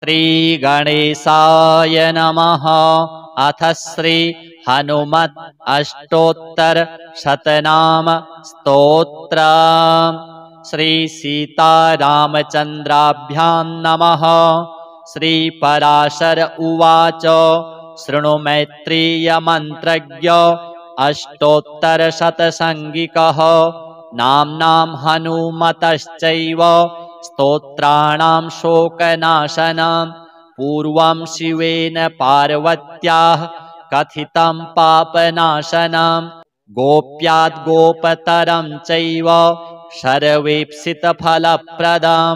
श्रीगणेशाय नमः। अथ श्री हनुमत् अष्टोत्तर शतनाम स्तोत्र। श्री सीतारामचन्द्राभ्यां नमः। श्री पराशर उवाच शृणु मैत्रेय मन्त्रज्ञ अष्टोत्तर शतसङ्गिकः नाम्नां हनुमतश्चैव स्तोत्राणां शोकनाशनं पूर्वं शिवेन पार्वत्याः कथितं पापनाशनं गोप्याद् गोपतरं चैव सर्वेप्सितफलप्रदं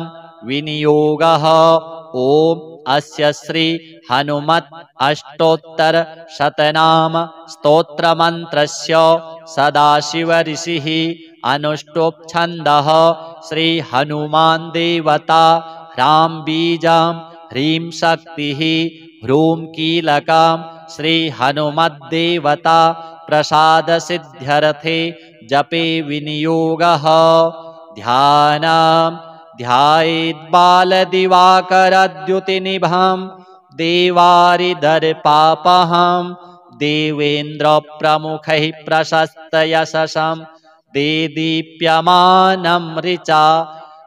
विनियोगः। ॐ अस्य श्री हनुमत् अष्टोत्तर शतनाम स्तोत्रमन्त्रस्य सदाशिव ऋषिः अनुष्टुप् छन्दः। श्री हनुमान् देवता ह्रां बीजं ह्रीं शक्तिः ह्रूं कीलकं श्री हनुमद्देवता प्रसादसिद्ध्यर्थे जपे विनियोगः। ध्यानं ध्यायेद्बालदिवाकरद्युतिनिभं देवारिदर्पापहं देवेन्द्रप्रमुखैः प्रशस्तयशसं देदीप्यमानं ऋचा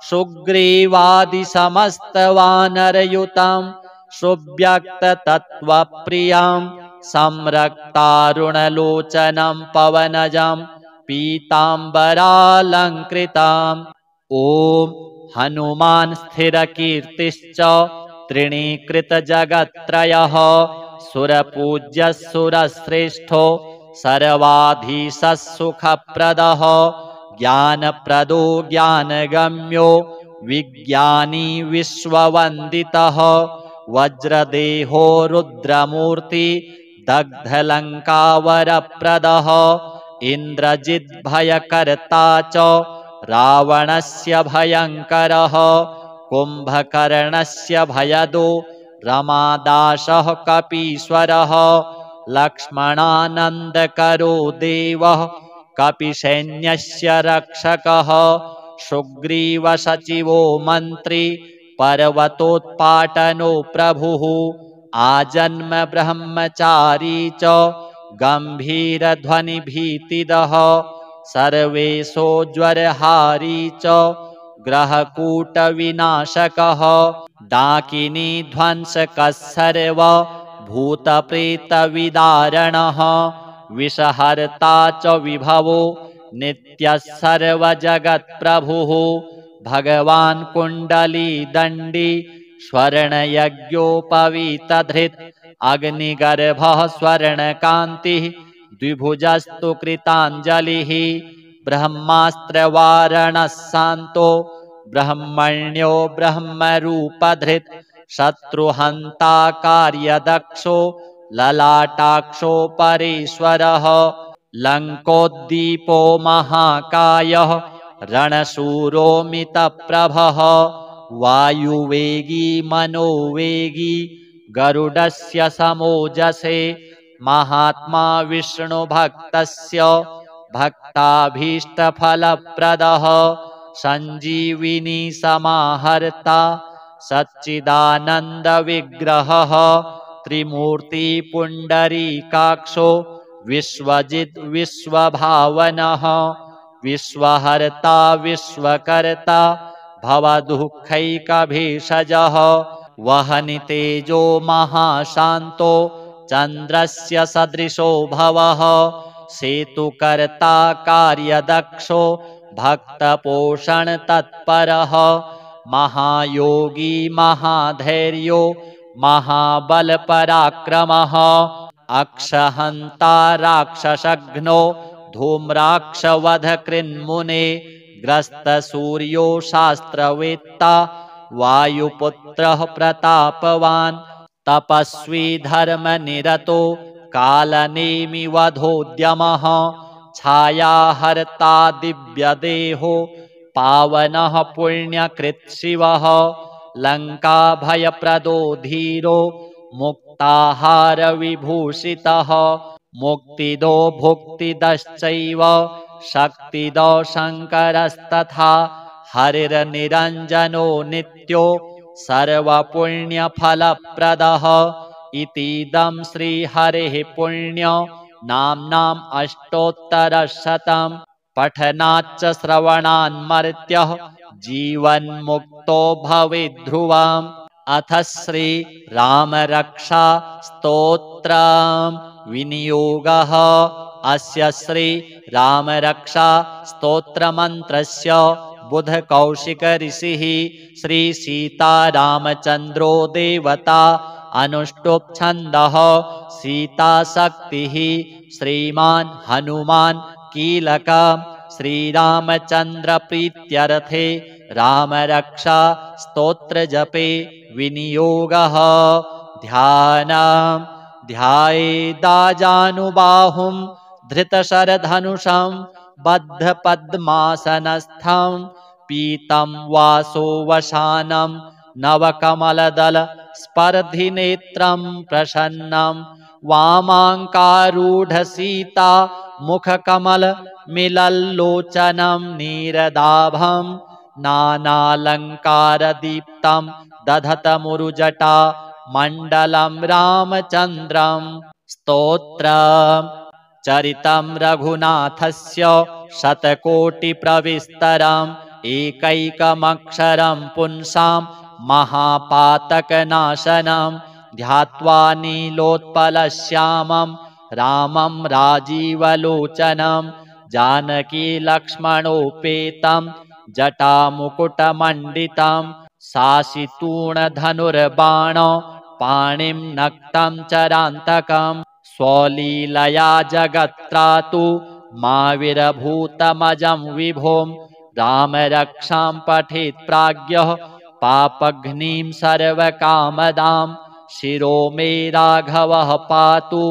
सुग्रीवादिसमस्तवानरयुतं सुव्यक्ततत्त्वप्रियं संरक्तारुणलोचनं पवनजं पीताम्बरालङ्कृतम्। ॐ हनुमान् स्थिरकीर्तिश्च तृणीकृतजगत्त्रयः सुरपूज्यः सुरश्रेष्ठो सर्वाधीशः सुखप्रदः ज्ञानप्रदो ज्ञानगम्यो विज्ञानी विश्ववन्दितः वज्रदेहो रुद्रमूर्ति दग्धलङ्कावरप्रदः इन्द्रजिद्भयकर्ता च रावणस्य भयङ्करः कुम्भकर्णस्य भयदो रमादासः कपीश्वरः लक्ष्मणानन्दकरो देवः कपिसैन्यस्य रक्षकः सुग्रीवसचिवो मन्त्री पर्वतोत्पाटनो प्रभुः आजन्म ब्रह्मचारी च गम्भीरध्वनिभीतिदः सर्वेशोज्वरहारी च ग्रहकूटविनाशकः डाकिनी ध्वंसकः सर्व भूतप्रेतविदारणः विषहर्ता च विभवो नित्यः सर्वजगत्प्रभुः भगवान् कुण्डलीदण्डी स्वर्णयज्ञोपवीतधृत् अग्निगर्भः स्वर्णकान्तिः द्विभुजस्तु कृताञ्जलिः ब्रह्मास्त्रवारणः शान्तो ब्रह्मण्यो ब्रह्मरूपधृत् शत्रुहन्ता कार्यदक्षो ललाटाक्षो परेश्वरः लङ्कोद्दीपो महाकायः रणशूरोमितप्रभः वायुवेगी मनोवेगी गरुडस्य समोजसे महात्मा विष्णुभक्तस्य भक्ताभीष्टफलप्रदः सञ्जीविनी समाहर्ता सच्चिदानन्दविग्रहः त्रिमूर्तिपुण्डरीकाक्षो विश्वजित् विश्वभावनः विश्वहर्ता विश्वकर्ता भवदुःखैकभीषजः वहनि तेजो महाशान्तो चन्द्रस्य सदृशो भवः सेतुकर्ता कार्यदक्षो भक्तपोषणतत्परः महायोगी महाधैर्यो महाबलपराक्रमः अक्षहन्ता राक्षसघ्नो धूम्राक्षवधकृन्मुने ग्रस्तसूर्यो शास्त्रवेत्ता वायुपुत्रः प्रतापवान् तपस्वी धर्मनिरतो कालनेमिवधोद्यमः छायाहर्ता दिव्यदेहो पावनः पुण्यकृत् शिवः लङ्काभयप्रदो धीरो मुक्ताहारविभूषितः मुक्तिदो भुक्तिदश्चैव शक्तिदो शङ्करस्तथा हरिर्निरञ्जनो नित्यो सर्वपुण्यफलप्रदः इतीदं श्रीहरेः पुण्य नाम्नाम् अष्टोत्तरशतं पठनाच्च श्रवणान्मर्त्यः जीवन्मुक्तो भवेत् ध्रुवम्। अथ श्रीरामरक्षा स्तोत्रम् विनियोगः। अस्य श्रीरामरक्षा स्तोत्रमन्त्रस्य बुधकौशिक ऋषिः श्रीसीतारामचन्द्रो देवता अनुष्टुप् छन्दः सीताशक्तिः श्रीमान् हनुमान् कीलक। श्रीरामचन्द्र प्रीत्यर्थे रामरक्षा स्तोत्रजपे विनियोगः। ध्यानम् ध्यायेदाजानुबाहुं धृतशरधनुषं बद्धपद्मासनस्थं पीतं वासोवसानं नवकमलदल स्पर्धिनेत्रं प्रसन्नं वामाङ्कारूढसीता मुखकमलमिलल्लोचनं नीरदाभं नानालङ्कारदीप्तं दधतमुरुजटा मण्डलं रामचन्द्रं। स्तोत्रम् चरितं रघुनाथस्य शतकोटिप्रविस्तरम् एकैकमक्षरं पुंसां महापातकनाशनं ध्यात्वा नीलोत्पलश्यामं रामं राजीवलोचनं जानकीलक्ष्मणोपेतं जटामुकुटमण्डितं साशितूणधनुर्बाण पाणिं नक्तं चरान्तकं स्वलीलया जगत्त्रातु माविरभूतमजं विभुं रामरक्षां पठेत् प्राज्ञः पापघ्नीं सर्वकामदां शिरो मे राघवः पातु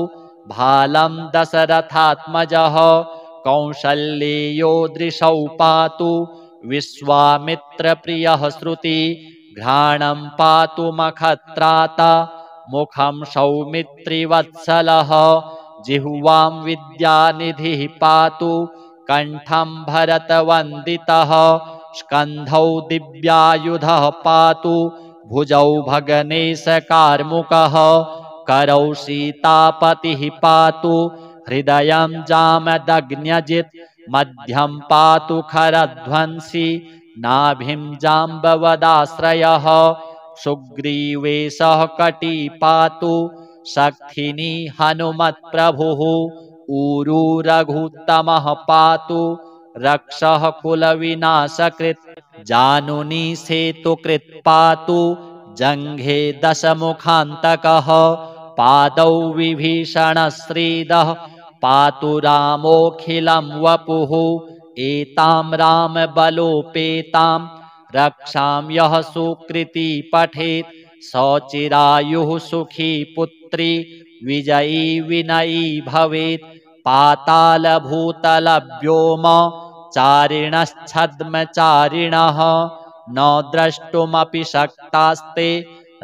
भालं दशरथात्मजः कौसल्येयो दृशौ पातु विश्वामित्रप्रियः श्रुति घ्राणं पातु मखत्राता मुखं सौमित्रिवत्सलः जिह्वां विद्यानिधिः पातु कण्ठं भरतवन्दितः स्कन्धौ दिव्यायुधः पातु भुजौ भगनेशकार्मुकः करौ सीतापतिः पातु हृदयं जामदग्न्यजित् मध्यं पातु खरध्वंसी नाभिं जाम्बवदाश्रयः सुग्रीवेशः कटी पातु शक्थिनी हनुमत्प्रभुः ऊरू रघुत्तमः पातु रक्षः कुलविनाशकृत् जानुनी सेतुकृत् पातु जङ्घे दशमुखान्तकः पादौ विभीषणश्रीदः पातु रामोऽखिलं वपुः एतां रामबलोपेतां रक्षां यः सुकृती पठेत् सचिरायुः सुखी पुत्री विजयी विनयी भवेत् पातालभूतलव्योम चारिणश्छद्मचारिणः न द्रष्टुमपि शक्तास्ते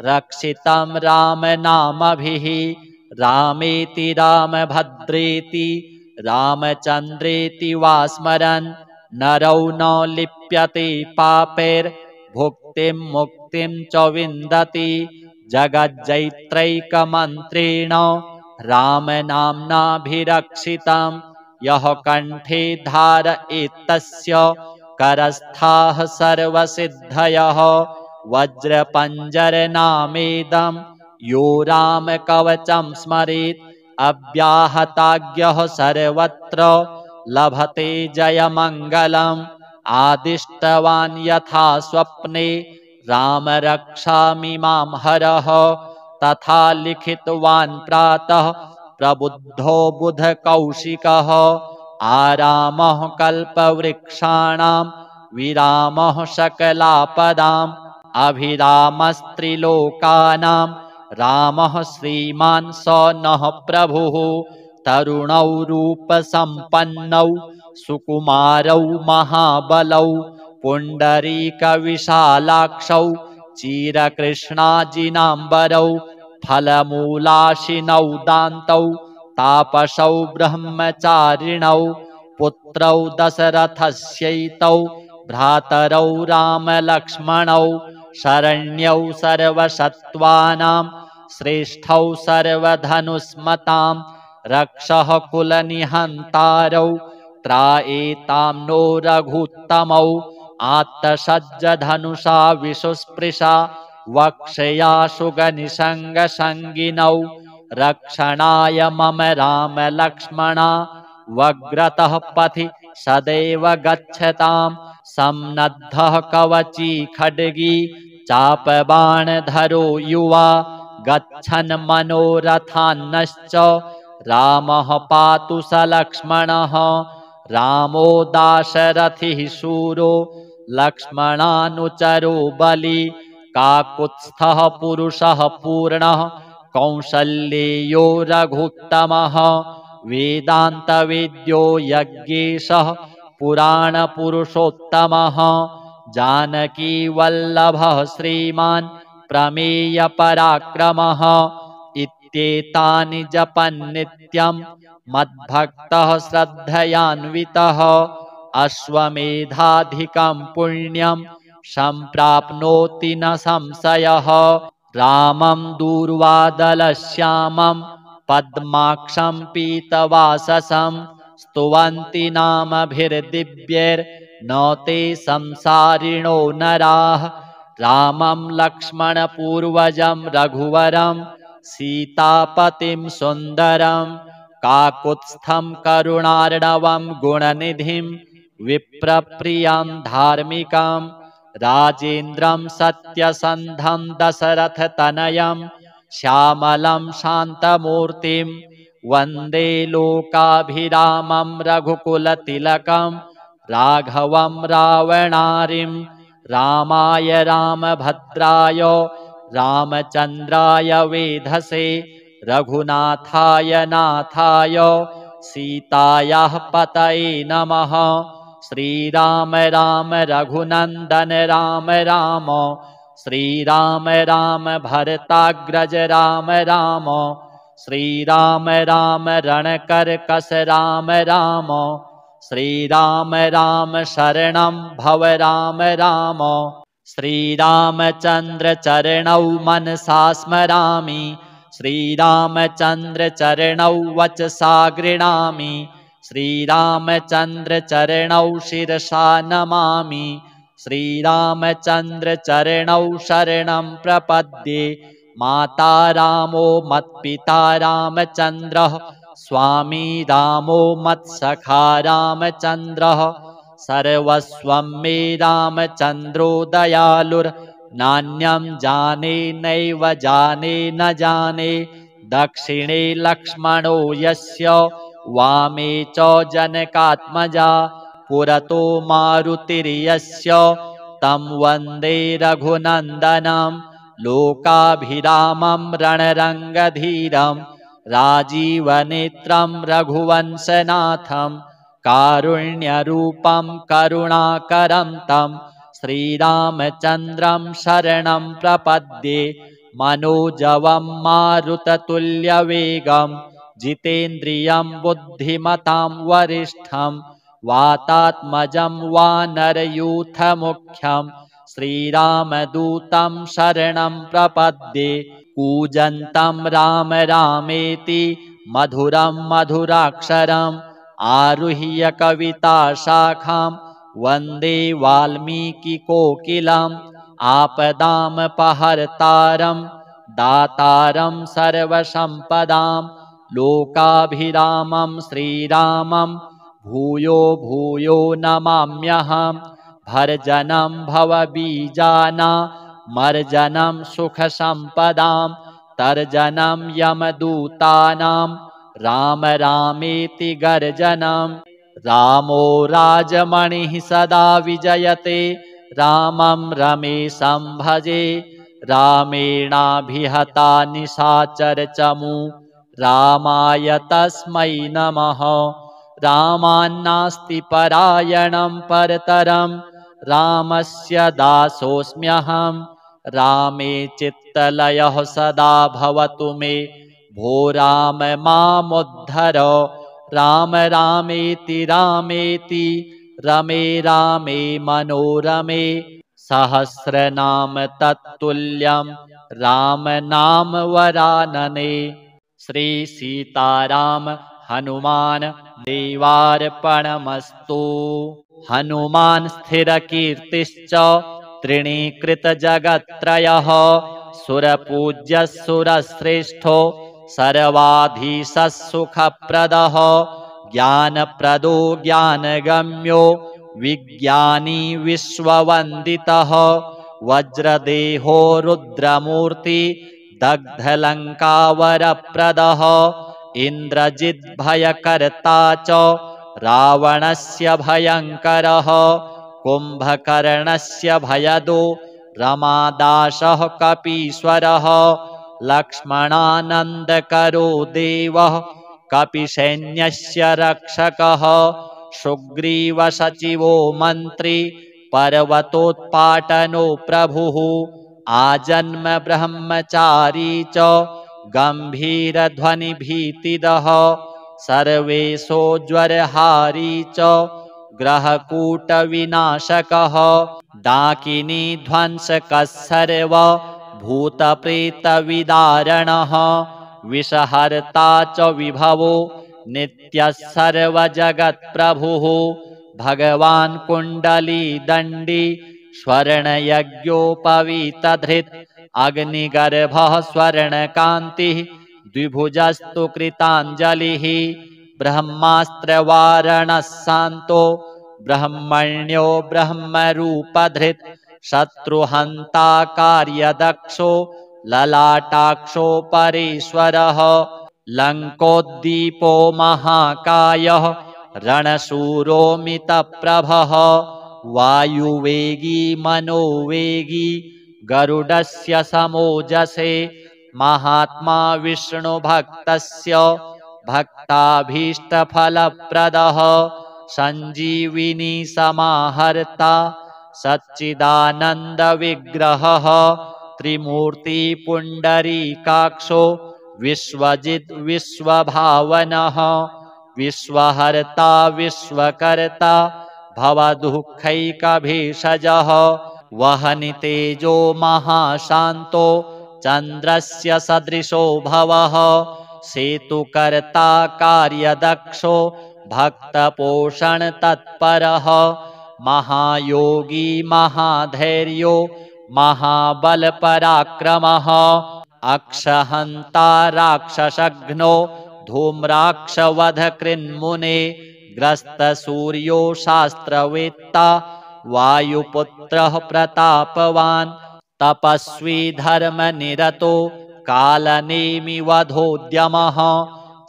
रक्षितं रामनामभिः रामेति रामभद्रेति रामचन्द्रेति वा स्मरन् नरौ न लिप्यते पापैर्भुक्तिं मुक्तिं च विन्दति जगज्जैत्रैकमन्त्रेण रामनाम्नाभिरक्षितं यः कण्ठे धारयेत्तस्य करस्थाः सर्वसिद्धयः वज्रपञ्जरनामेदं यो रामकवचं स्मरेत् अव्याहताज्ञः सर्वत्र लभते जयमङ्गलम् आदिष्टवान् यथा स्वप्ने राम रक्षामिमां हरः तथा लिखितवान् प्रातः प्रबुद्धो बुधकौशिकः आरामः कल्पवृक्षाणां विरामः सकलापदाम् अभिरामस्त्रिलोकानां रामः श्रीमान् स नः प्रभुः तरुणौ रूपसम्पन्नौ सुकुमारौ महाबलौ पुण्डरीकविशालाक्षौ चिरकृष्णाजिनाम्बरौ फलमूलाशिनौ दान्तौ तापसौ ब्रह्मचारिणौ पुत्रौ दशरथस्यैतौ भ्रातरौ रामलक्ष्मणौ शरण्यौ सर्वसत्त्वानां श्रेष्ठौ सर्वधनुस्मतां रक्षः कुलनिहन्तारौ त्रायेतां नो रघुत्तमौ आत्तसज्जधनुषा विशुस्पृशा वक्षयाशु गनिसङ्गसङ्गिनौ रक्षणाय मम राम लक्ष्मणा वग्रतः पथि सदैव गच्छतां सम्नद्धः कवची खड्गी चापबाणधरो युवा गच्छन् मनोरथान्नश्च रामः पातु स लक्ष्मणः रामो दाशरथिः शूरो लक्ष्मणानुचरो बली काकुत्स्थः पुरुषः पूर्णः कौसल्येयो रघुत्तमः वेदान्तवेद्यो यज्ञेशः पुराणपुरुषोत्तमः जानकीवल्लभः श्रीमान् प्रमेयपराक्रमः इत्येतानि जपन्नित्यं मद्भक्तः श्रद्धयान्वितः अश्वमेधाधिकं पुण्यं सम्प्राप्नोति न संशयः रामं दूर्वादलश्यामं पद्माक्षं पीतवाससं स्तुवन्ति नामभिर्दिव्यैर्न ते संसारिणो नराः रामं लक्ष्मणपूर्वजं रघुवरं सीतापतिं सुन्दरं काकुत्स्थं करुणार्णवं गुणनिधिं विप्रप्रियं धार्मिकं राजेन्द्रं सत्यसन्धं दशरथतनयं श्यामलं शान्तमूर्तिं वन्दे लोकाभिरामं रघुकुलतिलकं राघवं रावणारिं रामाय रामभद्राय रामचन्द्राय वेधसे रघुनाथाय नाथाय सीतायाः पतये नमः श्रीराम राम रघुनन्दन राम राम श्रीराम राम भरताग्रज राम राम श्रीराम राम रणकर्कश राम राम श्रीराम राम शरणं भव राम राम श्रीरामचन्द्र चरणौ मनसा स्मरामि श्रीरामचन्द्र चरणौ वचसा गृह्णामि श्रीरामचन्द्र चरणौ शिरसा नमामि श्रीरामचन्द्र चरणौ शरणं प्रपद्ये माता रामो मत्पिता रामचन्द्रः स्वामी रामो मत्सखा रामचन्द्रः सर्वस्वं मे रामचन्द्रो दयालुर्नान्यं जाने नैव जाने न जाने दक्षिणे लक्ष्मणो यस्य वामे च जनकात्मजा पुरतो मारुतिर्यस्य तं वन्दे रघुनन्दनं लोकाभिरामं रणरङ्गधीरं राजीवनेत्रं रघुवंशनाथं कारुण्यरूपं करुणाकरं तं श्रीरामचन्द्रं शरणं प्रपद्ये मनोजवं मारुततुल्यवेगं जितेन्द्रियं बुद्धिमतां वरिष्ठं वातात्मजं वानरयूथमुख्यं श्रीरामदूतं शरणं प्रपद्ये कूजन्तं राम रामेति मधुरं मधुराक्षरम् आरुह्य कविताशाखां वन्दे वाल्मीकिकोकिलम् आपदामपहर्तारं दातारं सर्वसम्पदां लोकाभिरामं श्रीरामं भूयो भूयो नमाम्यहम् भर्जनं भवबीजानामर्जनं सुखसम्पदां तर्जनं यमदूतानां राम रामेति गर्जनं रामो राजमणिः सदा विजयते रामं रमेशं भजे रामेणाभिहता निशाचरचमू रामाय तस्मै नमः रामान्नास्ति परायणं परतरं रामस्य दासोऽस्म्यहं रामे चित्तलयः सदा भवतु मे भो राम मामुद्धर राम रामेति रामेति रमे रामे मनोरमे सहस्रनाम तत्तुल्यं राम नाम वरानने। श्री सीताराम हनुमान देवार्पणमस्तु। हनुमान स्थिरकीर्तिश्च त्रिणीकृतजगत्त्रयः सुरपूज्यः सुरश्रेष्ठो सर्वाधीशः सुखप्रदः ज्ञानप्रदो ज्ञानगम्यो विज्ञानी विश्ववन्दितः वज्रदेहो रुद्रमूर्ति दग्धलङ्कावरप्रदः इन्द्रजिद्भयकर्ता च रावणस्य भयङ्करः कुम्भकर्णस्य भयदो रमादासः कपीश्वरः लक्ष्मणानन्दकरो देवः कपिसैन्यस्य रक्षकः सुग्रीवसचिवो मन्त्री पर्वतोत्पाटनो प्रभुः आजन्म ब्रह्मचारी च गम्भीरध्वनिभीतिदः सर्वेशोज्वरहारी च ग्रहकूटविनाशकः डाकिनी ध्वंसकः सर्वभूतप्रेतविदारणः विषहर्ता च विभवो नित्यः सर्वजगत्प्रभुः भगवान् कुण्डलीदण्डी स्वर्णयज्ञोपवीतधृत् अग्निगर्भः स्वर्णकान्तिः द्विभुजस्तु कृताञ्जलिः ब्रह्मास्त्रवारणः शान्तो ब्रह्मण्यो ब्रह्मरूपधृत् शत्रुहन्ता कार्यदक्षो ललाटाक्षो परेश्वरः लङ्कोद्दीपो महाकायः रणशूरोमितप्रभः वायुवेगी मनोवेगी गरुडस्य समोजसे महात्मा विष्णुभक्तस्य भक्ताभीष्टफलप्रदः सञ्जीविनी समाहर्ता सच्चिदानन्दविग्रहः त्रिमूर्तिपुण्डरीकाक्षो विश्वजिद् विश्वभावनः विश्वहर्ता विश्वकर्ता भवदुःखैकभेषजः वहनि तेजो महाशान्तो चन्द्रस्य सदृशो भवः सेतुकर्ता कार्यदक्षो भक्तपोषणतत्परः महायोगी महाधैर्यो महाबलपराक्रमः अक्षहन्ता राक्षसघ्नो धूम्राक्षवधकृन्मुने ग्रस्तसूर्यो शास्त्रवेत्ता वायुपुत्रः प्रतापवान् तपस्वी धर्मनिरतो कालनेमिवधोद्यमः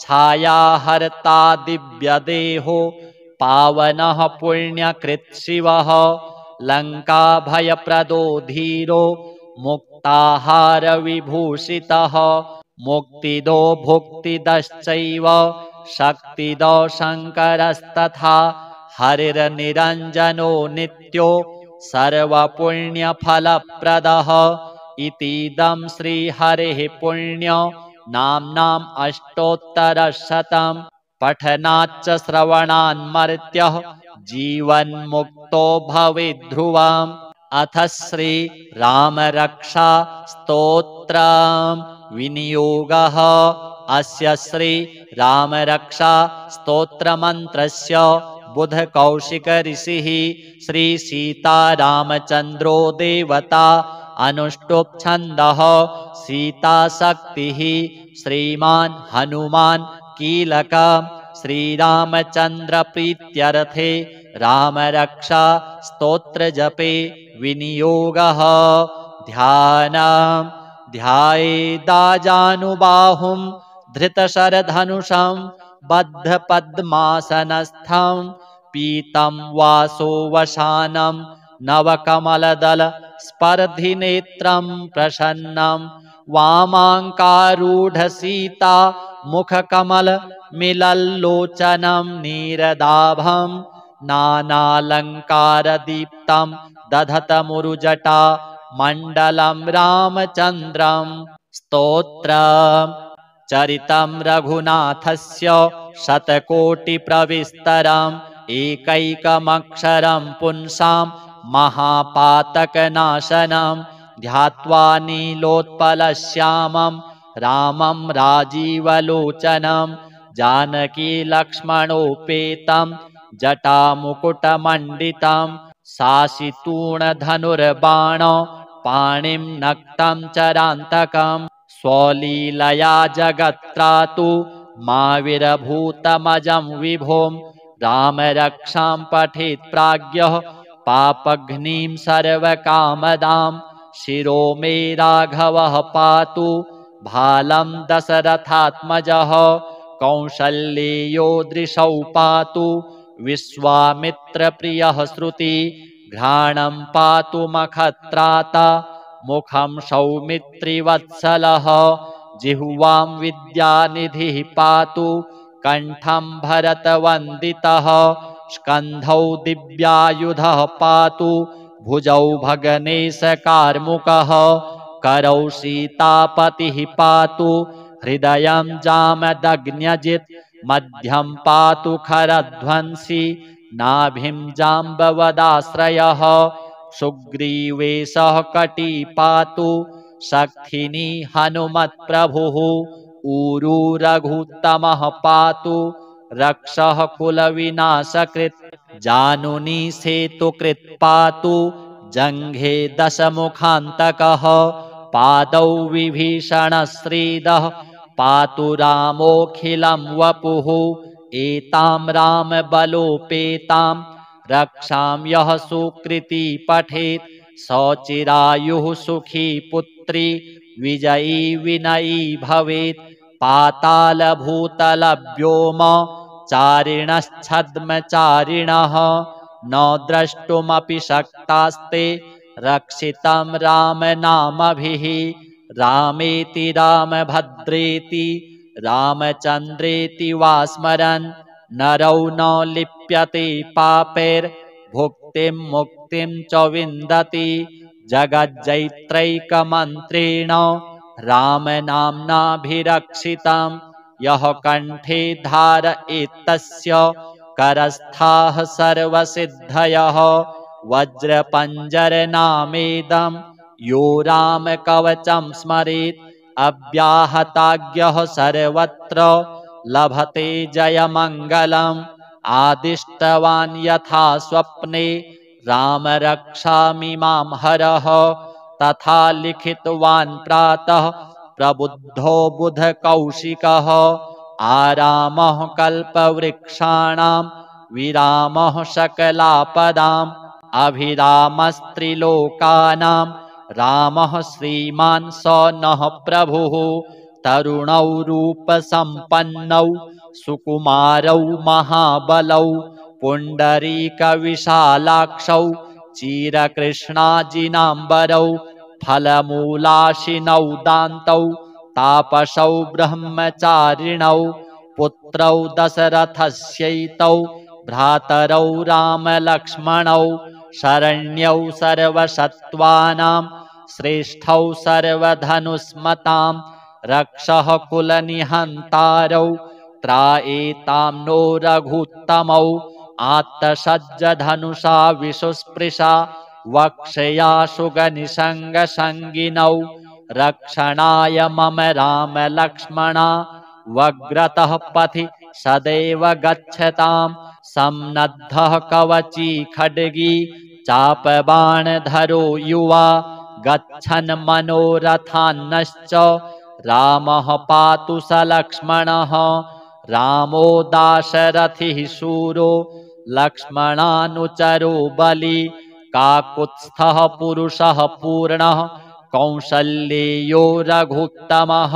छायाहर्ता दिव्यदेहो पावनः पुण्यकृत् शिवः लङ्काभयप्रदो धीरो मुक्ताहारविभूषितः मुक्तिदो भुक्तिदश्चैव शक्तिदो शङ्करस्तथा हरिर्निरञ्जनो नित्यो सर्वपुण्यफलप्रदः इतीदं श्रीहरेः पुण्य नाम्नाम् अष्टोत्तरशतं पठनाच्च श्रवणान्मर्त्यः जीवन्मुक्तो भवेद्ध्रुवम् अथ श्री रामरक्षा स्तोत्रम् विनियोगः अस्य श्री रामरक्षा स्तोत्रमन्त्रस्य बुधकौशिक ऋषिः श्री सीतारामचन्द्रो देवता अनुष्टुप् छन्दः सीताशक्तिः श्रीमान् हनुमान् कीलक श्रीरामचन्द्र प्रीत्यर्थे रामरक्षा स्तोत्रजपे विनियोगः ध्यानम् ध्यायेदाजानुबाहुं धृतशरधनुषं बद्धपद्मासनस्थं पीतं वासोवसानं नवकमलदल स्पर्धिनेत्रं प्रसन्नं वामाङ्कारूढसीता मुखकमल मिलल्लोचनं नीरदाभं नानालङ्कारदीप्तं दधतमुरुजटा मण्डलं रामचन्द्रं स्तोत्रम् चरितं रघुनाथस्य शतकोटिप्रविस्तरम् एकैकमक्षरं पुंसां महापातकनाशनं ध्यात्वा नीलोत्पलश्यामं रामं राजीवलोचनं जानकी लक्ष्मणोपेतं जटामुकुटमण्डितं शासितूणधनुर्बाण पाणिं नक्तं चरान्तकं स्वलीलया जगत्त्रातु माविरभूतमजं विभुं रामरक्षां पठेत् प्राज्ञः पापघ्नीं सर्वकामदां शिरो मे राघवः पातु भालं दशरथात्मजः कौसल्येयो दृशौ पातु विश्वामित्रप्रियः श्रुति घ्राणं पातु मखत्राता मुखं सौमित्रिवत्सलः जिह्वां विद्यानिधिः पातु कण्ठं भरतवन्दितः स्कन्धौ दिव्यायुधः पातु भुजौ भगनेशकार्मुकः करौ सीतापतिः पातु हृदयं जामदग्न्यजित् मध्यं पातु खरध्वंसी नाभिं जाम्बवदाश्रयः सुग्रीवेशः कटी पातु शक्थिनी हनुमत्प्रभुः ऊरू रघुत्तमः पातु रक्षः कुलविनाशकृत् जानुनी सेतुकृत् पातु जङ्घे दशमुखान्तकः पादौ विभीषणश्रीदः पातु रामोऽखिलं वपुः एतां रामबलोपेतां रक्षां यः सुकृती पठेत् सचिरायुः सुखी पुत्री विजयी विनयी भवेत् पातालभूतलव्योम चारिणश्छद्मचारिणः न द्रष्टुमपि शक्तास्ते रक्षितं रामनामभिः रामेति रामभद्रेति रामचन्द्रेति वा स्मरन् नरौ न लिप्यते पापैर्भुक्तिं मुक्तिं च विन्दति जगज्जैत्रैकमन्त्रेण रामनाम्नाभिरक्षितं यः कण्ठे धारयेत्तस्य करस्थाः सर्वसिद्धयः वज्रपञ्जरनामेदं यो रामकवचं स्मरेत् अव्याहताज्ञः सर्वत्र लभते जयमङ्गलम् आदिष्टवान् यथा स्वप्ने रामरक्षामिमां हरः तथा लिखितवान् प्रातः प्रबुद्धो बुधकौशिकः आरामः कल्पवृक्षाणां विरामः सकलापदाम् अभिरामस्त्रिलोकानां रामः श्रीमान् स नः प्रभुः तरुणौ रूपसम्पन्नौ सुकुमारौ महाबलौ पुण्डरीकविशालाक्षौ चिरकृष्णाजिनाम्बरौ फलमूलाशिनौ दान्तौ तापसौ ब्रह्मचारिणौ पुत्रौ दशरथस्यैतौ भ्रातरौ रामलक्ष्मणौ शरण्यौ सर्वसत्त्वानां श्रेष्ठौ सर्वधनुष्मतां रक्षः कुलनिहन्तारौ त्रायेतां नो रघुत्तमौ आत्तसज्जधनुषा विशुस्पृशा वक्षया सुगनिसङ्गसङ्गिनौ रक्षणाय मम रामलक्ष्मणा वग्रतः पथि सदैव गच्छतां सम्नद्धः कवची खड्गी चापबाणधरो युवा गच्छन् मनोरथान्नश्च रामः पातु स लक्ष्मणः रामो दाशरथिः शूरो लक्ष्मणानुचरो बली काकुत्स्थः पुरुषः पूर्णः कौसल्येयो रघुत्तमः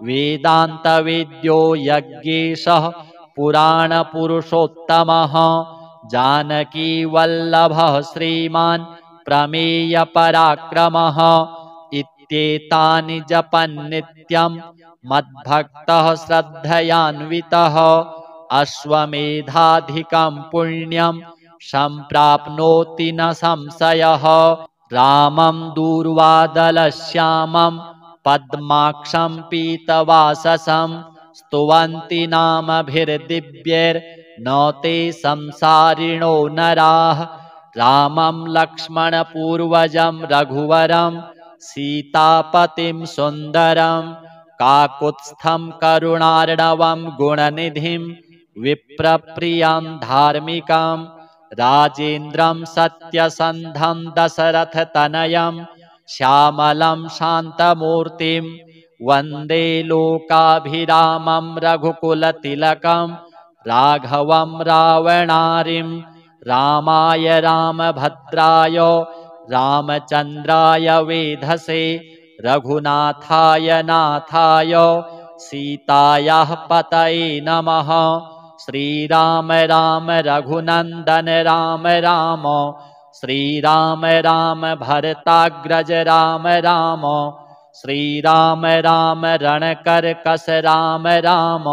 वेदान्तवेद्यो यज्ञेशः पुराणपुरुषोत्तमः जानकीवल्लभः श्रीमान् प्रमेयपराक्रमः इत्येतानि जपन्नित्यं मद्भक्तः श्रद्धयान्वितः अश्वमेधाधिकं पुण्यं सम्प्राप्नोति न संशयः रामं दूर्वादलश्यामं पद्माक्षं पीतवाससं स्तुवन्ति नामभिर्दिव्यैर्न ते संसारिणो नराः रामं लक्ष्मणपूर्वजं रघुवरं सीतापतिं सुन्दरं काकुत्स्थं करुणार्णवं गुणनिधिं विप्रप्रियं धार्मिकं राजेन्द्रं सत्यसन्धं दशरथतनयं श्यामलं शान्तमूर्तिं वन्दे लोकाभिरामं रघुकुलतिलकं राघवं रावणारिं रामाय रामभद्राय रामचन्द्राय वेधसे रघुनाथाय नाथाय सीतायाः पतये नमः। श्रीराम राम रघुनन्दन राम राम श्रीराम राम भरताग्रज राम राम श्रीराम राम रणकर्कश राम राम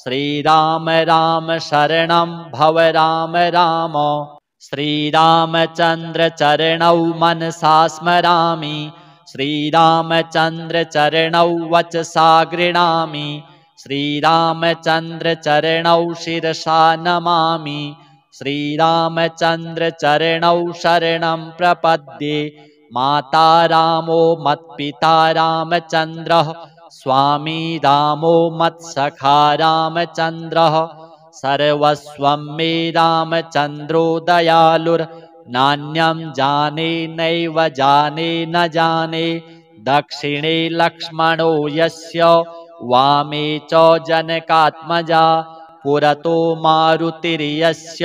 श्रीराम राम शरणं भव राम राम श्रीरामचन्द्र चरणौ मनसा स्मरामि श्रीरामचन्द्र चरणौ वचसा गृह्णामि श्रीरामचन्द्र चरणौ शिरसा नमामि श्रीरामचन्द्र चरणौ शरणं प्रपद्ये माता रामो मत्पिता रामचन्द्रः स्वामी रामो मत्सखा रामचन्द्रः सर्वस्वं मे रामचन्द्रो दयालुर्नान्यं जाने नैव जाने न जाने दक्षिणे लक्ष्मणो यस्य वामे च जनकात्मजा पुरतो मारुतिर्यस्य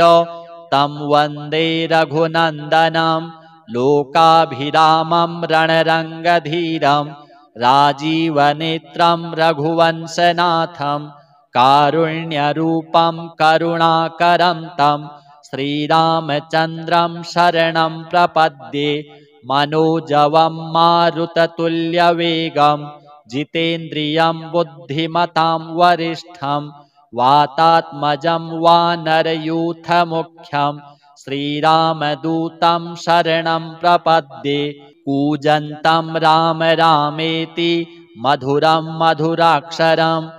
तं वन्दे रघुनन्दनं लोकाभिरामं रणरङ्गधीरं राजीवनेत्रं रघुवंशनाथं कारुण्यरूपं करुणाकरं तं श्रीरामचन्द्रं शरणं प्रपद्ये मनोजवं मारुततुल्यवेगं जितेन्द्रियं बुद्धिमतां वरिष्ठं वातात्मजं वानरयूथमुख्यं श्रीरामदूतं शरणं प्रपद्ये कूजन्तं राम रामेति मधुरं मधुराक्षरम्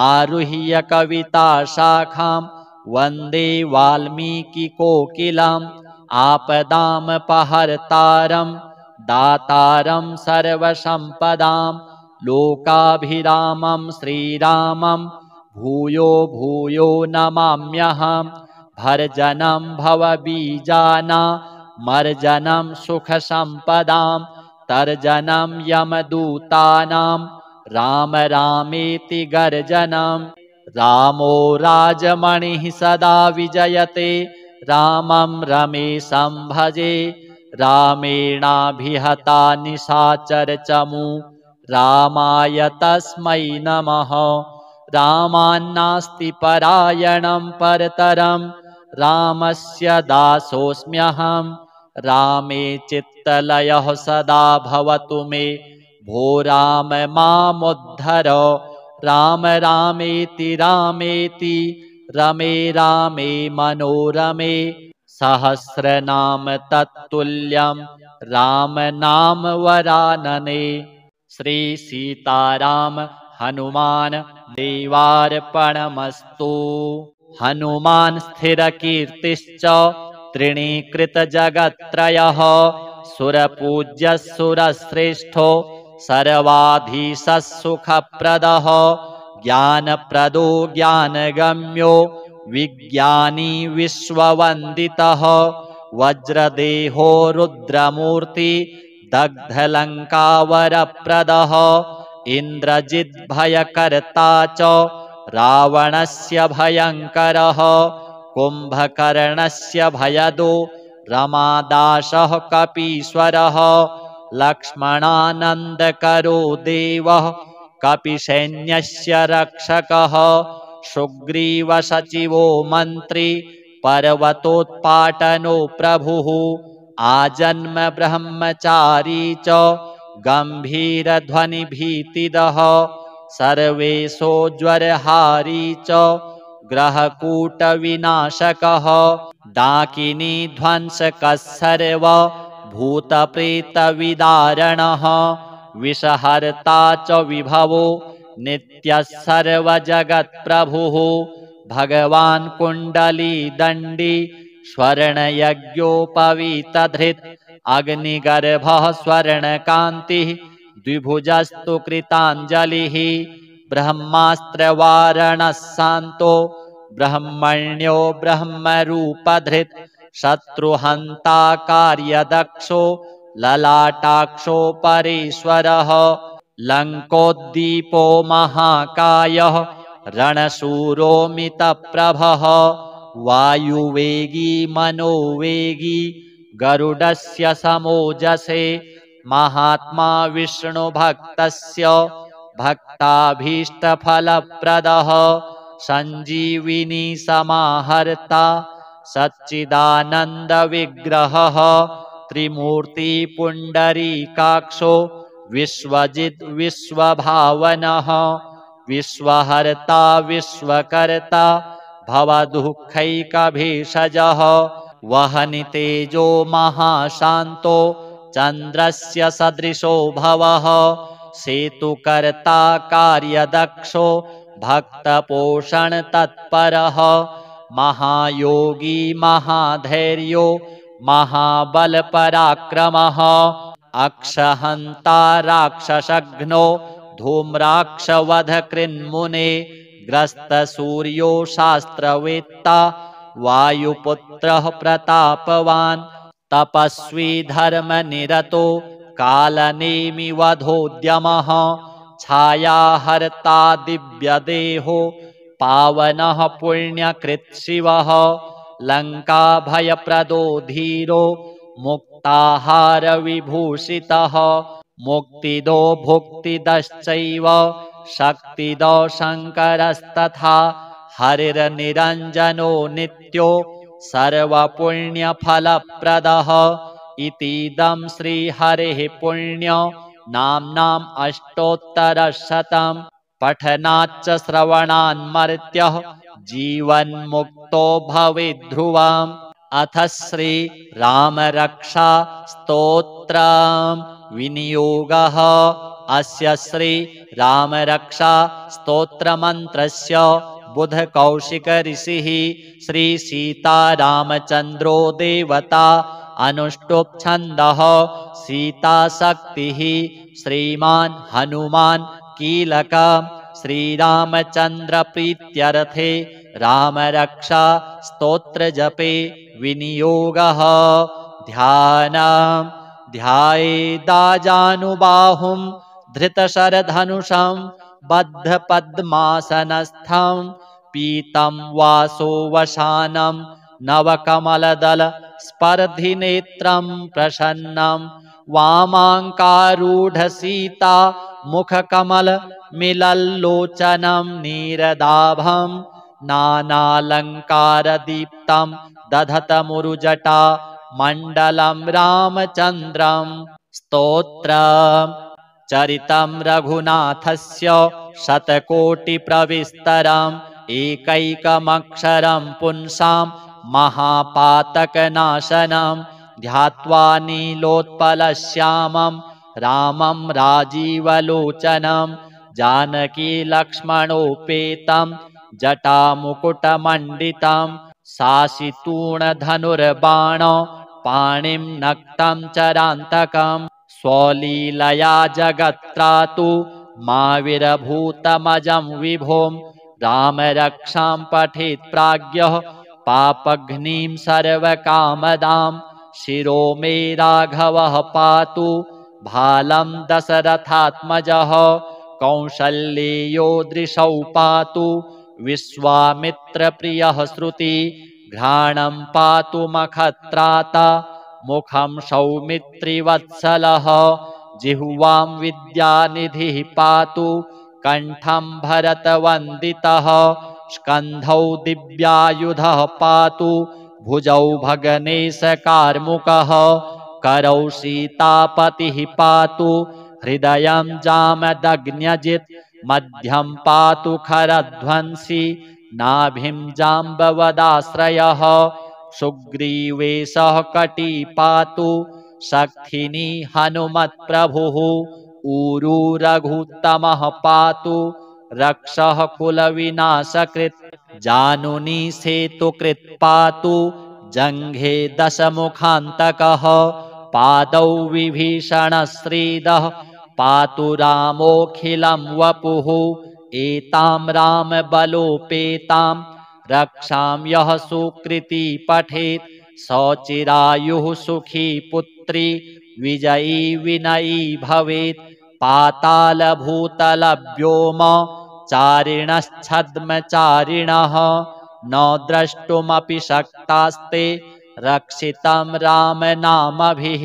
आरुह्य कविताशाखां वन्दे वाल्मीकिकोकिलम् आपदामपहर्तारं दातारं सर्वसम्पदां लोकाभिरामं श्रीरामं भूयो भूयो नमाम्यहम् भर्जनं भवबीजानां मर्जनं सुखसम्पदां तर्जनं यमदूतानां राम रामेति गर्जनं रामो राजमणिः सदा विजयते रामं रमेशं भजे रामेणाभिहता निशाचरचमू रामाय तस्मै नमः रामान्नास्ति परायणं परतरं रामस्य दासोऽस्म्यहं रामे चित्तलयः सदा भवतु मे भो राम मामुद्धर राम रामेति रामेति रमे रामे मनोरमे सहस्रनाम तत्तुल्यं राम नाम वरानने। श्री सीताराम हनुमान देवार्पणमस्तु। हनुमान स्थिरकीर्तिश्च तृणीकृतजगत्त्रयः सुरपूज्यः सुरश्रेष्ठो सर्वाधीशः सुखप्रदः ज्ञानप्रदो ज्ञानगम्यो विज्ञानी विश्ववन्दितः वज्रदेहो रुद्रमूर्ति दग्धलङ्कावरप्रदः इन्द्रजिद्भयकर्ता च रावणस्य भयङ्करः कुम्भकर्णस्य भयदो रमादासः कपीश्वरः लक्ष्मणानन्दकरो देवः कपिसैन्यस्य रक्षकः सुग्रीवसचिवो मन्त्री पर्वतोत्पाटनो प्रभुः आजन्म ब्रह्मचारी च गम्भीरध्वनिभीतिदः सर्वेशोज्वरहारी च ग्रहकूटविनाशकः डाकिनी ध्वंसकः सर्वभूतप्रेतविदारणः विषहर्ता च विभवो नित्यः सर्वजगत्प्रभुः भगवान् कुण्डलीदण्डी स्वर्णयज्ञोपवीतधृत् अग्निगर्भः स्वर्णकान्तिः द्विभुजस्तु कृताञ्जलिः ब्रह्मास्त्रवारणः शान्तो ब्रह्मण्यो ब्रह्मरूपधृत् शत्रुहन्ता कार्यदक्षो ललाटाक्षो परेश्वरः लङ्कोद्दीपो महाकायः रणशूरोऽमितप्रभः वायुवेगी मनोवेगी गरुडस्य समोजसे महात्मा विष्णुभक्तस्य भक्ताभीष्टफलप्रदः सञ्जीविनी समाहर्ता सच्चिदानन्दविग्रहः त्रिमूर्तिपुण्डरीकाक्षो विश्वजित् विश्वभावनः विश्वहर्ता विश्वकर्ता भवदुःखैकभेषजः वहनि तेजो महाशान्तो चन्द्रस्य सदृशो भवः सेतुकर्ता कार्यदक्षो भक्तपोषणतत्परः महायोगी महाधैर्यो महाबलपराक्रमः अक्षहन्ता राक्षसघ्नो धूम्राक्षवधकृन्मुने ग्रस्तसूर्यो शास्त्रवेत्ता वायुपुत्रः प्रतापवान् तपस्वी धर्मनिरतो कालनेमिवधोद्यमः छायाहर्ता दिव्यदेहो पावनः पुण्यकृत्शिवः लङ्काभयप्रदो धीरो मुक्ताहारविभूषितः मुक्तिदो भुक्तिदश्चैव शक्तिदो शङ्करस्तथा हरिर्निरञ्जनो नित्यो सर्वपुण्यफलप्रदः इतीदं श्रीहरेः पुण्य नाम्नाम् अष्टोत्तरशतं पठनाच्च श्रवणान्मर्त्यः जीवन्मुक्तो भवेद्ध्रुवम् अथ श्री रामरक्षा स्तोत्रम् विनियोगः अस्य श्री रामरक्षा स्तोत्रमन्त्रस्य बुधकौशिक ऋषिः श्री सीतारामचन्द्रो देवता अनुष्टुप् छन्दः सीताशक्तिः श्रीमान् हनुमान् कीलक श्रीरामचन्द्र प्रीत्यर्थे रामरक्षा स्तोत्रजपे विनियोगः ध्यानम् ध्यायेदाजानुबाहुं धृतशरधनुषं बद्धपद्मासनस्थं पीतं वासोवसानं नवकमलदल स्पर्धिनेत्रं प्रसन्नं वामाङ्कारूढसीता मुखकमल मिलल्लोचनं नीरदाभं नानालङ्कारदीप्तं दधतमुरुजटा मण्डलं रामचन्द्रं स्तोत्रम् चरितं रघुनाथस्य शतकोटिप्रविस्तरम् एकैकमक्षरं पुंसां महापातकनाशनं ध्यात्वा नीलोत्पलश्यामं रामं राजीवलोचनं जानकीलक्ष्मणोपेतं जटामुकुटमण्डितं शासितूणधनुर्बाण पाणिं नक्तं चरान्तकं स्वलीलया जगत्त्रातु माविरभूतमजं विभुं रामरक्षां पठेत् प्राज्ञः पापघ्नीं सर्वकामदां शिरो मे राघवः पातु भालं दशरथात्मजः कौसल्येयो दृशौ पातु विश्वामित्रप्रियः श्रुति घ्राणं पातु मखत्राता मुखं सौमित्रिवत्सलः जिह्वां विद्यानिधिः पातु कण्ठं भरतवन्दितः स्कन्धौ दिव्यायुधः पातु भुजौ भगनेशकार्मुकः करौ सीतापतिः पातु हृदयं जामदग्न्यजित् मध्यं पातु खरध्वंसी नाभिं जाम्बवदाश्रयः सुग्रीवेशः कटी पातु शक्तिनी हनुमत्प्रभुः ऊरू रघुत्तमः पातु रक्षः कुलविनाशकृत् जानुनी सेतुकृत् पातु जङ्घे दशमुखान्तकः पादौ विभीषणश्रीदः पातु रामोऽखिलं वपुः एतां रामबलोपेतां रक्षां यः सुकृती पठेत् स चिरायुः सुखी पुत्री विजयी विनयी भवेत् पातालभूतलव्योम चारिणश्छद्मचारिणः न द्रष्टुमपि शक्तास्ते रक्षितं रामनामभिः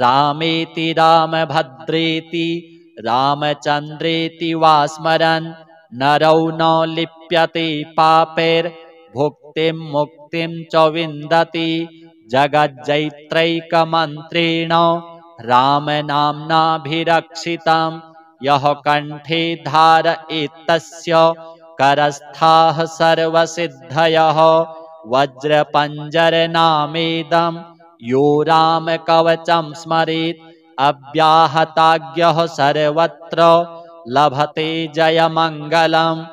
रामेति रामभद्रेति रामचन्द्रेति वा स्मरन् नरौ न लिप्यते पापैर्भुक्तिं मुक्तिं च विन्दति जगज्जैत्रैकमन्त्रेण रामनाम्नाभिरक्षितं यः कण्ठे धारयेत्तस्य करस्थाः सर्वसिद्धयः वज्रपञ्जरनामेदं यो रामकवचं स्मरेत् अव्याहताज्ञः सर्वत्र लभते जयमङ्गलम्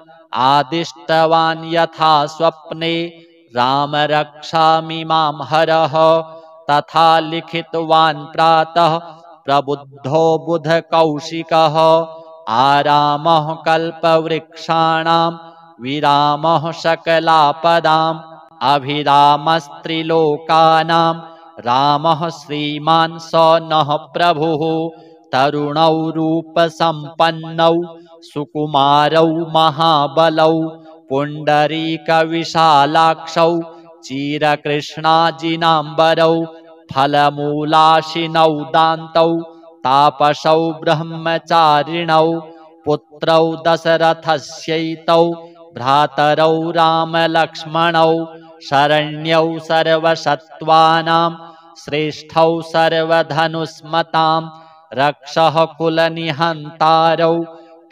आदिष्टवान् यथा स्वप्ने रामरक्षामिमां हरः तथा लिखितवान् प्रातः प्रबुद्धो बुधकौशिकः आरामः कल्पवृक्षाणां विरामः सकलापदाम् अभिरामस्त्रिलोकानां रामः श्रीमान् स नः प्रभुः तरुणौ रूपसम्पन्नौ सुकुमारौ महाबलौ पुण्डरीकविशालाक्षौ चिरकृष्णाजिनाम्बरौ फलमूलाशिनौ दान्तौ तापसौ ब्रह्मचारिणौ पुत्रौ दशरथस्यैतौ भ्रातरौ रामलक्ष्मणौ शरण्यौ सर्वसत्त्वानां श्रेष्ठौ सर्वधनुस्मतां रक्षः कुलनिहन्तारौ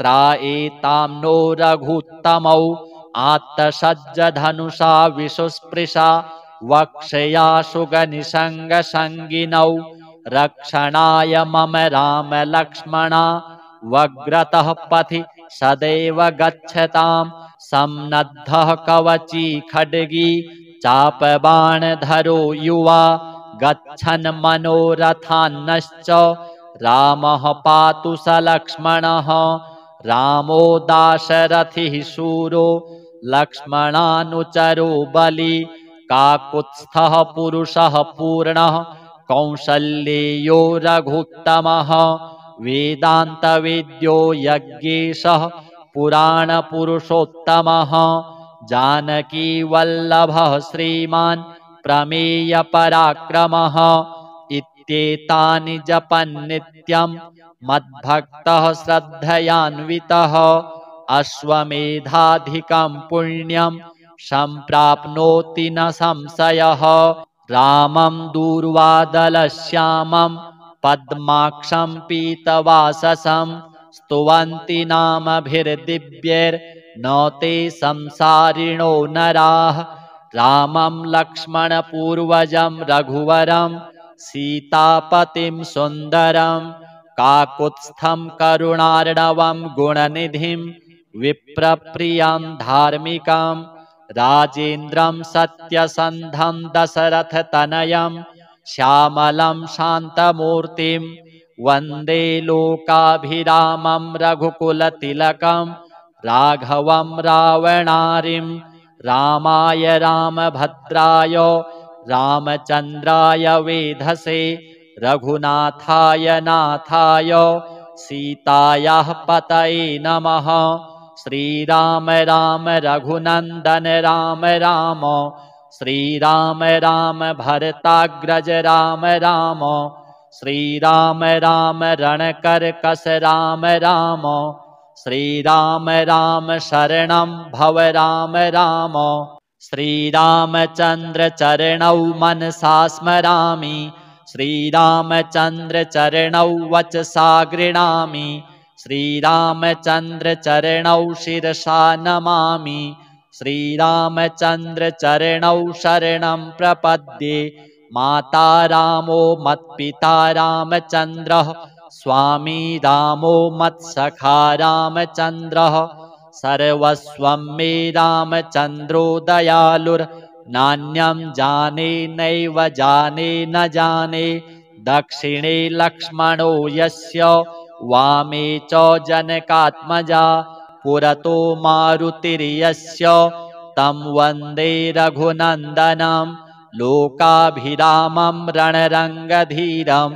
त्रायेतां नो रघुत्तमौ आत्तसज्जधनुषा विशुस्पृशा वक्षया सुगनिसङ्गसङ्गिनौ रक्षणाय मम रामलक्ष्मणा वग्रतः पथि सदैव गच्छतां सम्नद्धः कवची खड्गी चापबाणधरो युवा गच्छन् मनोरथान्नश्च रामः पातु स लक्ष्मणः रामो दाशरथिः शूरो लक्ष्मणानुचरो बली काकुत्स्थः पुरुषः पूर्णः कौसल्येयो रघुत्तमः वेदान्तवेद्यो यज्ञेशः पुराणपुरुषोत्तमः जानकीवल्लभः श्रीमान् प्रमेयपराक्रमः इत्येतानि जपन्नित्यं मद्भक्तः श्रद्धयान्वितः अश्वमेधाधिकं पुण्यं सम्प्राप्नोति न संशयः रामं दूर्वादलश्यामं पद्माक्षं पीतवाससं स्तुवन्ति नामभिर्दिव्यैर्न ते संसारिणो नराः रामं लक्ष्मणपूर्वजं रघुवरं सीतापतिं सुन्दरं काकुत्स्थं करुणार्णवं गुणनिधिं विप्रप्रियं धार्मिकं राजेन्द्रं सत्यसन्धं दशरथतनयं श्यामलं शान्तमूर्तिं वन्दे लोकाभिरामं रघुकुलतिलकं राघवं रावणारिं रामाय रामभद्राय रामचन्द्राय वेधसे रघुनाथाय नाथाय सीतायाः पतये नमः श्रीराम राम रघुनन्दन राम राम श्रीराम राम भरताग्रज राम राम श्रीराम राम रणकर्कश राम राम श्रीराम राम शरणं भव राम राम श्रीरामचन्द्र चरणौ मनसा स्मरामि श्रीरामचन्द्र चरणौ वचसा गृह्णामि श्रीरामचन्द्र चरणौ शिरसा नमामि श्रीरामचन्द्र चरणौ शरणं प्रपद्ये माता रामो मत्पिता रामचन्द्रः स्वामी रामो मत्सखा रामचन्द्रः सर्वस्वं मे रामचन्द्रो दयालुर् नान्यं जाने नैव जाने न जाने दक्षिणे लक्ष्मणो यस्य वामे च जनकात्मजा पुरतो मारुतिर्यस्य तं वन्दे रघुनन्दनं लोकाभिरामं रणरङ्गधीरं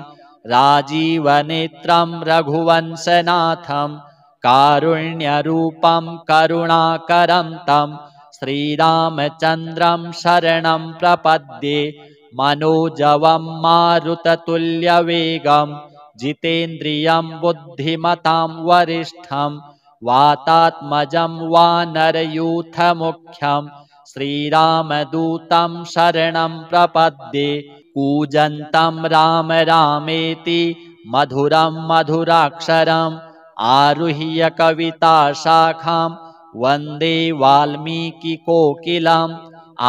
राजीवनेत्रं रघुवंशनाथं कारुण्यरूपं करुणाकरं तं श्रीरामचन्द्रं शरणं प्रपद्ये मनोजवं मारुततुल्यवेगं जितेन्द्रियं बुद्धिमतां वरिष्ठं वातात्मजं वानरयूथमुख्यं श्रीरामदूतं शरणं प्रपद्ये कूजन्तं राम रामेति मधुरं मधुराक्षरम् आरुह्य कविताशाखां वन्दे वाल्मीकिकोकिलम्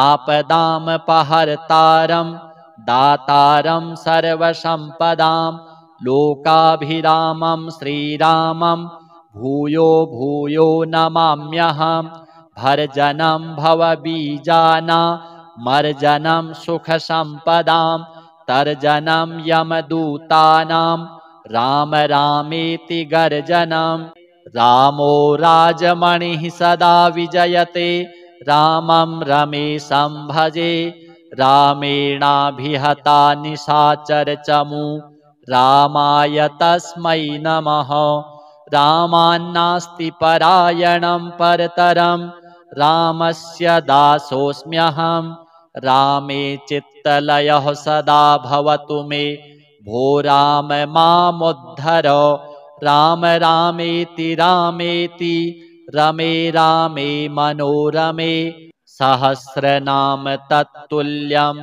आपदामपहर्तारं दातारं सर्वसम्पदां लोकाभिरामं श्रीरामं भूयो भूयो नमाम्यहं भर्जनं भवबीजानामर्जनं सुखसम्पदां तर्जनं यमदूतानां राम रामेति गर्जनं रामो राजमणिः सदा विजयते रामं रमेशं भजे रामेणाभिहता निशाचरचमू रामाय तस्मै नमः रामान्नास्ति परायणं परतरं रामस्य दासोऽस्म्यहं रामे चित्तलयः सदा भवतु मे भो राम मामुद्धर राम रामेति रामेति रमे रामे मनोरमे सहस्रनाम तत्तुल्यं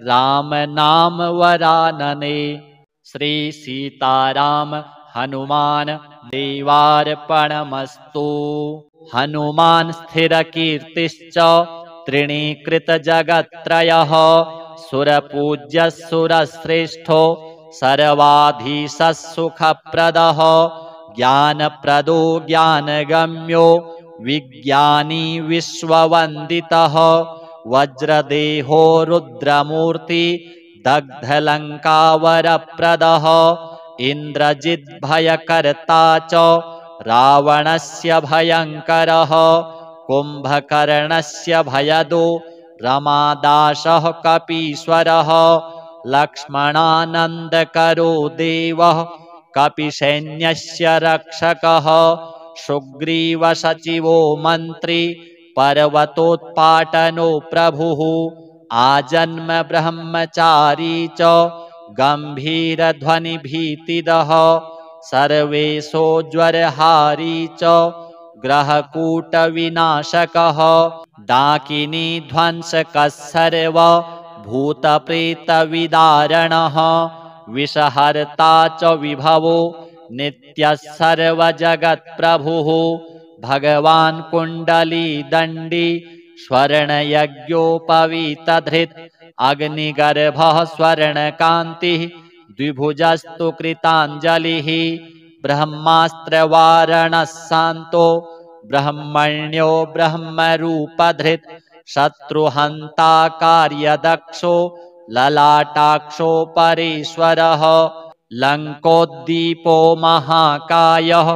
राम नाम वरानने। श्री सीताराम हनुमान देवार्पणमस्तु। हनुमान स्थिरकीर्तिश्च तृणीकृतजगत्त्रयः सुरपूज्यः सुरश्रेष्ठो सर्वाधीशः सुखप्रदः ज्ञानप्रदो ज्ञानगम्यो विज्ञानी विश्ववन्दितः वज्रदेहो रुद्रमूर्ति दग्धलङ्कावरप्रदः इन्द्रजिद्भयकर्ता च रावणस्य भयङ्करः कुम्भकर्णस्य भयदो रमादासः कपीश्वरः लक्ष्मणानन्दकरो देवः कपिसैन्यस्य रक्षकः सुग्रीवसचिवो मन्त्री पर्वतोत्पाटनो प्रभुः आजन्म ब्रह्मचारी च गम्भीरध्वनिभीतिदः सर्वेशोज्वरहारी च ग्रहकूटविनाशकः डाकिनी ध्वंसकः सर्व भूतप्रेतविदारणः विषहर्ता च विभवो नित्यः सर्वजगत्प्रभुः भगवान् कुण्डलीदण्डी स्वर्णयज्ञोपवीतधृत् अग्निगर्भः स्वर्णकान्तिः द्विभुजस्तु कृताञ्जलिः ब्रह्मास्त्रवारणः शान्तो ब्रह्मण्यो ब्रह्मरूपधृत् शत्रुहन्ता कार्यदक्षो ललाटाक्षो परेश्वरः लङ्कोद्दीपो महाकायः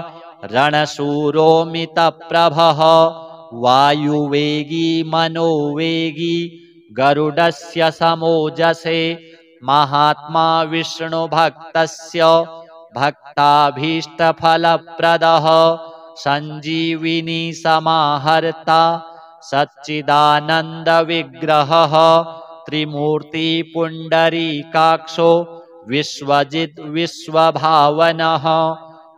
रणशूरो मितप्रभः वायुवेगी मनोवेगी गरुडस्य समोजसे महात्मा विष्णुभक्तस्य भक्ताभीष्टफलप्रदः सञ्जीविनी समाहर्ता सच्चिदानन्दविग्रहः त्रिमूर्तिपुण्डरीकाक्षो विश्वजित् विश्वभावनः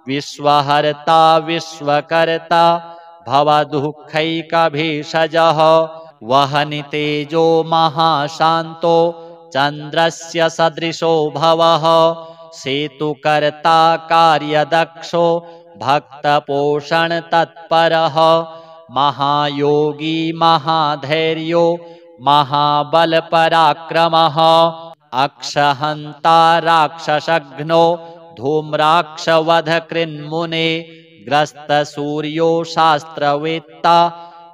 विश्वहर्ता विश्वकर्ता भवदुःखैकभीषजः वहनितेजो महाशान्तो चन्द्रस्य सदृशो भवः सेतुकर्ता कार्यदक्षो भक्तपोषणतत्परः महायोगी महाधैर्यो महाबलपराक्रमः अक्षहन्ता राक्षसघ्नो धूम्राक्षवधकृन्मुने ग्रस्तसूर्यो शास्त्रवेत्ता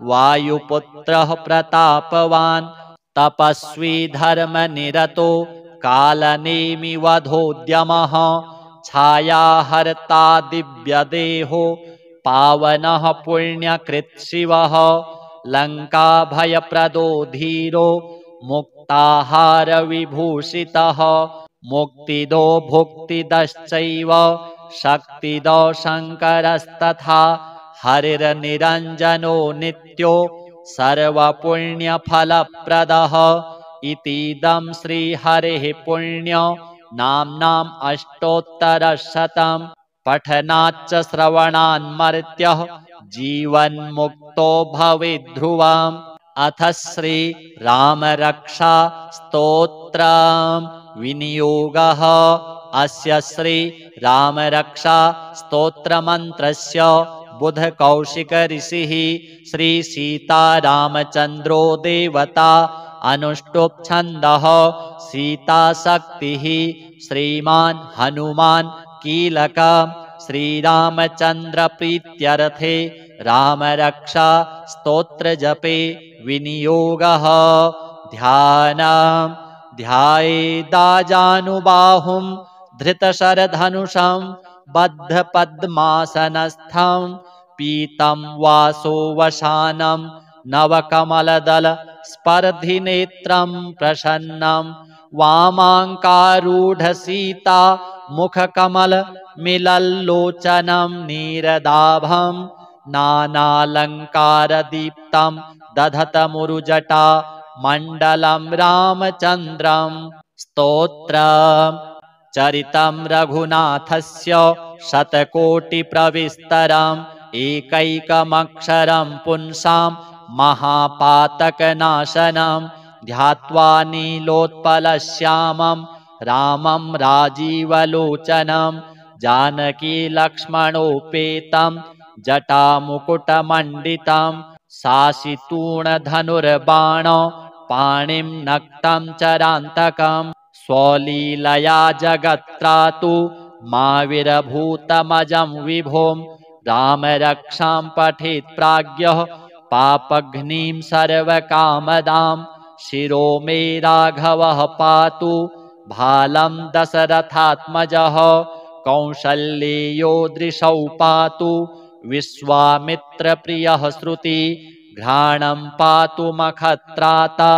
वायुपुत्रः प्रतापवान् तपस्वी धर्मनिरतो कालनेमि वधोद्यमः छायाहर्ता दिव्यदेहो पावनः पुण्यकृत् शिवः लङ्काभयप्रदो धीरो मुक्ताहारविभूषितः मुक्तिदो भुक्तिदश्चैव शक्तिदो शङ्करस्तथा हरिर्निरञ्जनो नित्यो सर्वपुण्यफलप्रदः इतीदं श्रीहरेः पुण्य नाम्नाम् अष्टोत्तरशतं पठनाच्च श्रवणान्मर्त्यः जीवन्मुक्तो भवेत् ध्रुवम्। अथ श्री रामरक्षा स्तोत्रम् विनियोगः। अस्य श्री रामरक्षा स्तोत्रमन्त्रस्य बुधकौशिक ऋषिः श्री सीतारामचन्द्रो देवता अनुष्टुप् छन्दः सीताशक्तिः श्रीमान् हनुमान् कीलक श्रीरामचन्द्र प्रीत्यर्थे रामरक्षा स्तोत्रजपे विनियोगः। ध्यानम् ध्यायेदाजानुबाहुं धृतशरधनुषं बद्धपद्मासनस्थं पीतं वासोवशानं नवकमलदल स्पर्धिनेत्रं प्रसन्नं वामाङ्कारूढसीता मुखकमलमिलल्लोचनं नीरदाभं नानालङ्कारदीप्तं दधतमुरुजटा मण्डलं रामचन्द्रं। स्तोत्रम् चरितं रघुनाथस्य शतकोटिप्रविस्तरम् एकैकमक्षरं पुंसां महापातकनाशनं ध्यात्वा नीलोत्पलश्यामं रामं राजीवलोचनं जानकीलक्ष्मणोपेतं जटामुकुटमण्डितं साशितूणधनुर्बाण पाणिं नक्तं चरान्तकं स्वलीलया जगत्त्रातु माविरभूतमजं विभुं रामरक्षां पठेत् प्राज्ञः पापघ्नीं सर्वकामदां शिरो मे राघवः पातु भालं दशरथात्मजः कौसल्येयो दृशौ पातु विश्वामित्रप्रियः श्रुति घ्राणं पातु मखत्राता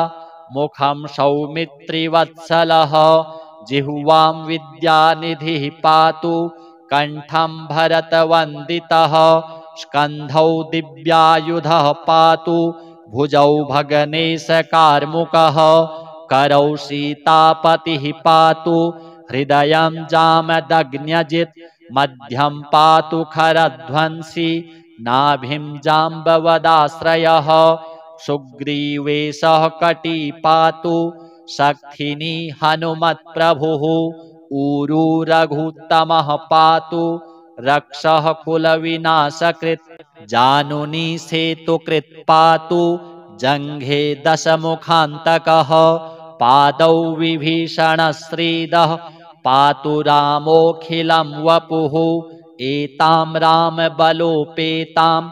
मुखं सौमित्रिवत्सलः जिह्वां विद्यानिधिः पातु कण्ठं भरतवन्दितः स्कन्धौ दिव्यायुधः पातु भुजौ भगनेशकार्मुकः करौ सीतापतिः पातु हृदयं जामदग्न्यजित् मध्यं पातु खरध्वंसी नाभिं जाम्बवदाश्रयः सुग्रीवेशः कटी पातु शक्थिनी हनुमत्प्रभुः ऊरू रघुत्तमः पातु रक्षः कुलविनाशकृत् जानुनी सेतुकृत् पातु जङ्घे दशमुखान्तकः पादौ विभीषणश्रीदः पातु रामोऽखिलं वपुः एतां रामबलोपेतां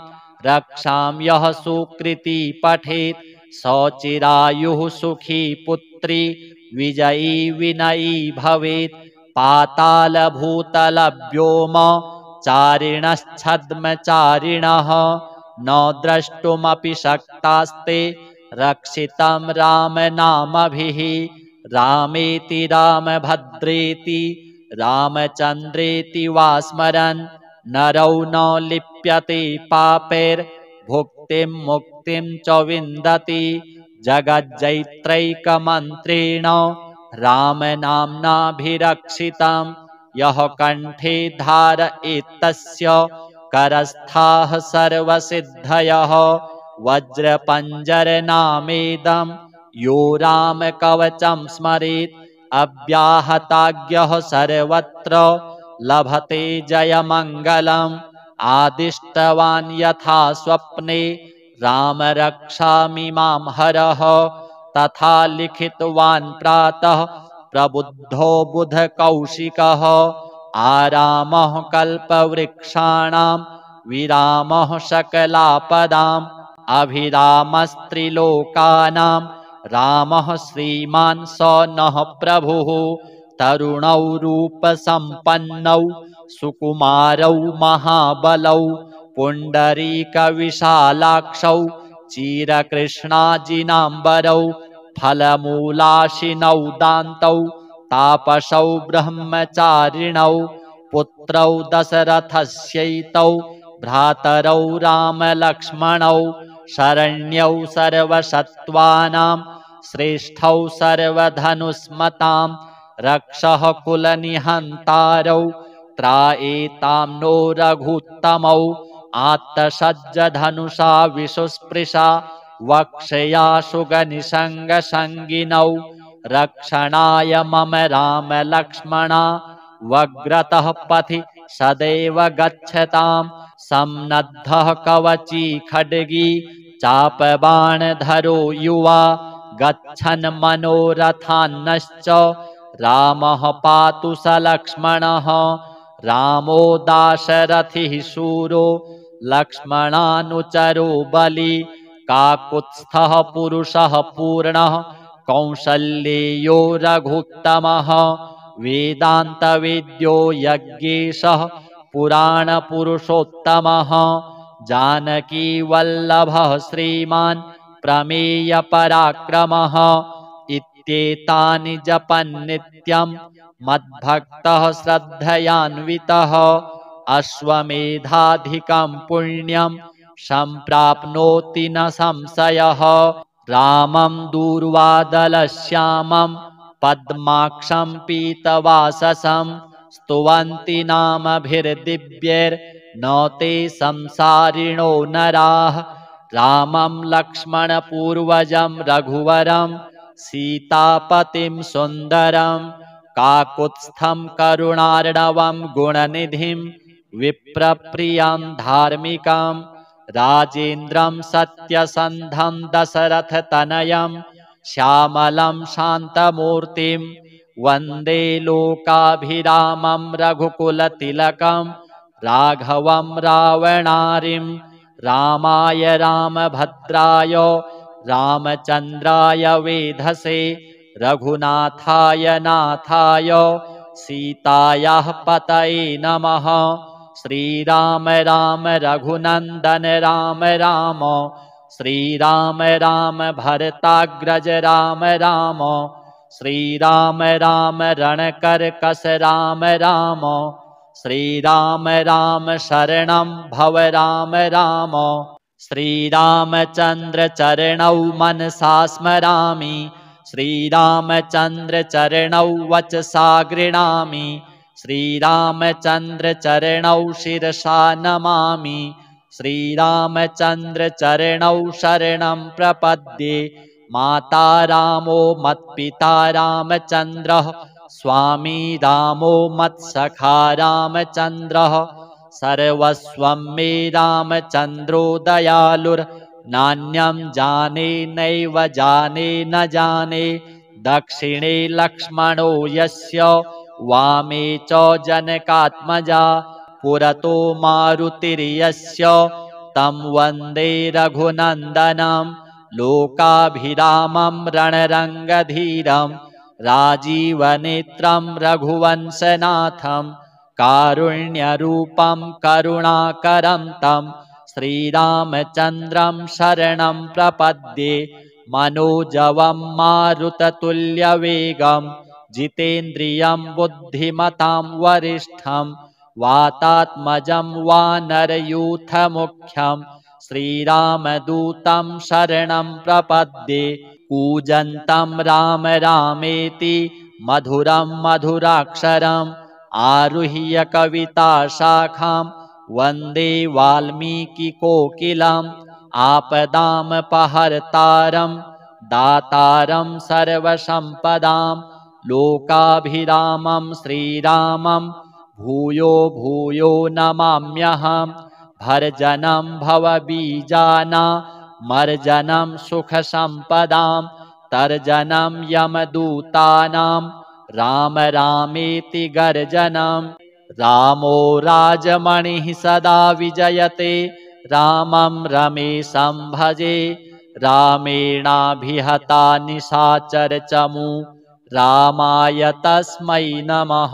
रक्षां यः सुकृती पठेत् सचिरायुः सुखी पुत्री विजयी विनयी भवेत् पातालभूतलव्योम चारिणश्छद्मचारिणः न द्रष्टुमपि शक्तास्ते रक्षितं रामनामभिः रामेति रामभद्रेति रामचन्द्रेति वा स्मरन् नरौ न लिप्यते पापैर्भुक्तिं मुक्तिं च विन्दति जगज्जैत्रैकमन्त्रेण रामनाम्नाभिरक्षितं यः कण्ठे धारयेत्तस्य करस्थाः सर्वसिद्धयः वज्रपञ्जरनामेदं यो रामकवचं स्मरेत् अव्याहताज्ञः सर्वत्र लभते जयमङ्गलम् आदिष्टवान् यथा स्वप्ने राम रक्षामि मां हरः तथा लिखितवान् प्रातः प्रबुद्धो बुधकौशिकः आरामः कल्पवृक्षाणां विरामः सकलापदाम् अभिरामस्त्रिलोकानां रामः श्रीमान् स नः प्रभुः तरुणौ रूपसम्पन्नौ सुकुमारौ महाबलौ पुण्डरीकविशालाक्षौ चिरकृष्णाजिनाम्बरौ फलमूलाशिनौ दान्तौ तापसौ ब्रह्मचारिणौ पुत्रौ दशरथस्यैतौ भ्रातरौ रामलक्ष्मणौ शरण्यौ सर्वसत्त्वानां श्रेष्ठौ सर्वधनुष्मतां रक्षः कुलनिहन्तारौ त्रायेतां नो रघुत्तमौ आत्तसज्जधनुषा विशुस्पृशा वक्षया सुगनिसङ्गसङ्गिनौ रक्षणाय मम रामलक्ष्मणा वग्रतः पथि सदैव गच्छतां सम्नद्धः कवची खड्गी चापबाणधरो युवा गच्छन् मनोरथान्नश्च रामः पातु स लक्ष्मणः रामो दाशरथिः शूरो लक्ष्मणानुचरो बली काकुत्स्थः पुरुषः पूर्णः कौसल्येयो रघुत्तमः वेदान्तवेद्यो यज्ञेशः पुराणपुरुषोत्तमः जानकीवल्लभः श्रीमान् प्रमेयपराक्रमः इत्येतानि जपन्नित्यं मद्भक्तः श्रद्धयान्वितः अश्वमेधाधिकं पुण्यं सम्प्राप्नोति न संशयः रामं दूर्वादलश्यामं पद्माक्षं पीतवाससं स्तुवन्ति नामभिर्दिव्यैर्न ते संसारिणो नराः रामं लक्ष्मणपूर्वजं रघुवरं सीतापतिं सुन्दरं काकुत्स्थं करुणार्णवं गुणनिधिं विप्रप्रियं धार्मिकं राजेन्द्रं सत्यसन्धं दशरथतनयं श्यामलं शान्तमूर्तिं वन्दे लोकाभिरामं रघुकुलतिलकं राघवं रावणारिं रामाय रामभद्राय रामचन्द्राय वेधसे रघुनाथाय नाथाय सीतायाः पतये नमः श्रीराम राम रघुनन्दन राम राम श्रीराम राम भरताग्रज राम राम श्रीराम राम रणकर्कश राम राम श्रीराम राम शरणं भव राम राम श्रीरामचन्द्र चरणौ मनसा स्मरामि श्रीरामचन्द्र चरणौ वचसा गृह्णामि श्रीरामचन्द्र चरणौ शिरसा नमामि श्रीरामचन्द्र चरणौ शरणं प्रपद्ये माता रामो मत्पिता रामचन्द्रः स्वामी रामो मत्सखा रामचन्द्रः सर्वस्वं मे रामचन्द्रो दयालुर्नान्यं जाने नैव जाने न जाने दक्षिणे लक्ष्मणो यस्य वामे च जनकात्मजा पुरतो मारुतिर्यस्य तं वन्दे रघुनन्दनं लोकाभिरामं रणरङ्गधीरं राजीवनेत्रं रघुवंशनाथं कारुण्यरूपं करुणाकरं तं श्रीरामचन्द्रं शरणं प्रपद्ये मनोजवं मारुततुल्यवेगं जितेन्द्रियं बुद्धिमतां वरिष्ठं वातात्मजं वानरयूथमुख्यं श्रीरामदूतं शरणं प्रपद्ये कूजन्तं राम रामेति मधुरं मधुराक्षरम् आरुह्य कविताशाखां वन्दे वाल्मीकिकोकिलम् आपदामपहर्तारं दातारं सर्वसम्पदां लोकाभिरामं श्रीरामं भूयो भूयो नमाम्यहं भर्जनं भवबीजानां मर्जनं सुखसम्पदां तर्जनं यमदूतानां राम रामेति गर्जनं रामो राजमणिः सदा विजयते रामं रमेशं भजे रामेणाभिहता निशाचरचमू रामाय तस्मै नमः।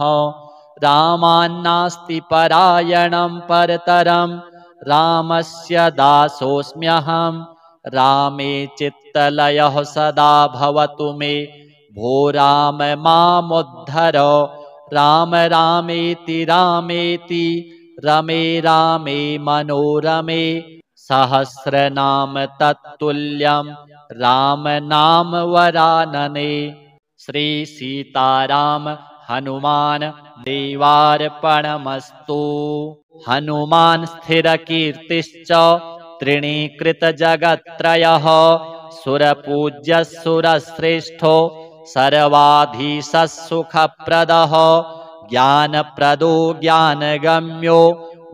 रामान्नास्ति परायणं परतरं रामस्य दासोऽस्म्यहम्। रामे चित्तलयः सदा भवतु मे भो राम मामुद्धर। राम रामेति रामेति रमे रामे मनोरमे सहस्रनाम तत्तुल्यं राम नाम वरानने। श्री सीताराम हनुमान देवार्पणमस्तु। हनुमान स्थिरकीर्तिश्च तृणीकृतजगत्त्रयः सुरपूज्यः सुरश्रेष्ठो सर्वाधीशः सुखप्रदः ज्ञानप्रदो ज्ञानगम्यो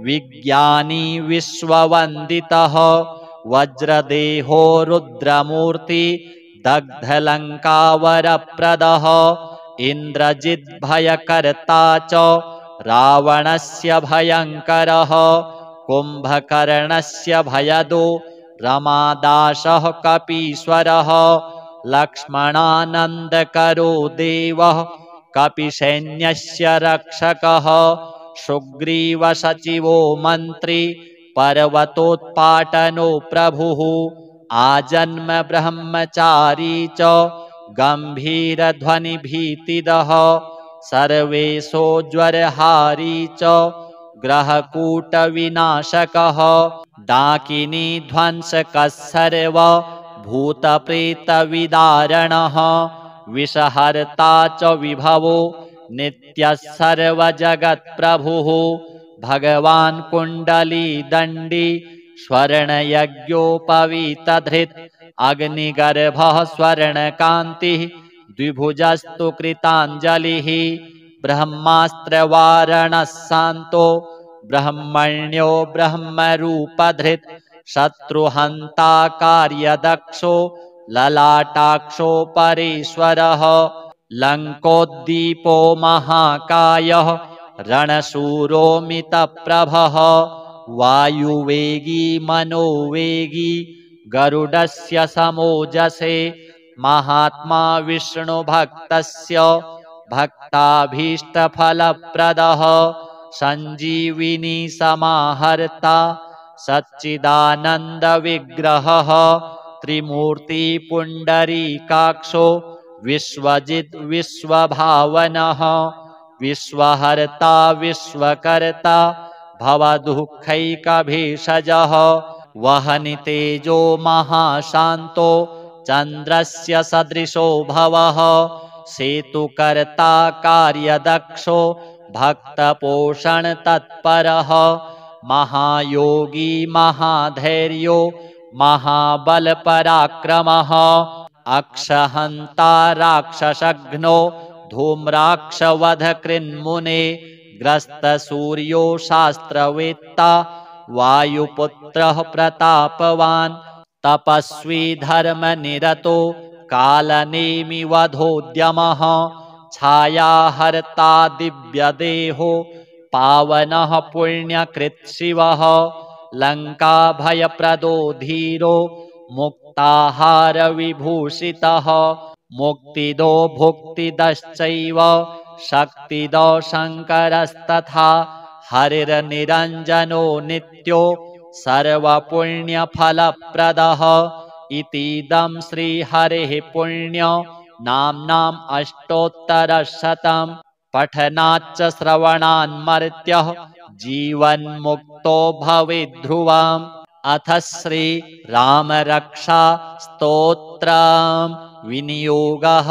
विज्ञानी विश्ववन्दितः वज्रदेहो रुद्रमूर्ति दग्धलङ्कावरप्रदः इन्द्रजिद्भयकर्ता च रावणस्य भयङ्करः कुम्भकर्णस्य भयदो रमादासः कपीश्वरः लक्ष्मणानन्दकरो देवः कपिसैन्यस्य रक्षकः सुग्रीवसचिवो मन्त्री पर्वतोत्पाटनो प्रभुः आजन्म ब्रह्मचारी च गम्भीरध्वनिभीतिदः सर्वेशो ज्वरहारी च ग्रहकूटविनाशकः डाकिनी ध्वंसकः सर्व भूतप्रेतविदारणः विषहर्ता च विभवो नित्यः सर्वजगत्प्रभुः भगवान् कुण्डलीदण्डी स्वर्णयज्ञोपवीतधृत् अग्निगर्भः स्वर्णकान्तिः द्विभुजस्तु कृताञ्जलिः ब्रह्मास्त्रवारणः शान्तो ब्रह्मण्यो ब्रह्मरूपधृत् शत्रुहन्ता कार्यदक्षो ललाटाक्षो परेश्वरः लङ्कोद्दीपो महाकायः रणशूरो मितप्रभः वायुवेगी मनोवेगी गरुडस्य समोजसे महात्मा विष्णुभक्तस्य भक्ताभीष्टफलप्रदः सञ्जीविनी समाहर्ता सच्चिदानन्दविग्रहः त्रिमूर्तिपुण्डरीकाक्षो विश्वजित् विश्वभावनः विश्वहर्ता विश्वकर्ता भवदुःखैकभेषजः वहनि तेजो महाशान्तो चन्द्रस्य सदृशो भवः सेतुकर्ता कार्यदक्षो भक्तपोषणतत्परः महायोगी महाधैर्यो महाबलपराक्रमः अक्षहन्ता राक्षसघ्नो धूम्राक्षवधकृन्मुने ग्रस्तसूर्यो शास्त्रवेत्ता वायुपुत्रः प्रतापवान् तपस्वी धर्मनिरतो कालनेमिवधोद्यमः छायाहर्ता दिव्यदेहो पावनः पुण्यकृत् शिवः लङ्काभयप्रदो धीरो मुक्ताहारविभूषितः मुक्तिदो भुक्तिदश्चैव शक्तिदो शङ्करस्तथा हरिर्निरञ्जनो नित्यो सर्वपुण्यफलप्रदः इतीदं श्रीहरेः पुण्य नाम्नाम् अष्टोत्तरशतं पठनाच्च श्रवणान्मर्त्यः जीवन्मुक्तो भवेद्ध्रुवम् अथ श्री रामरक्षा स्तोत्रम् विनियोगः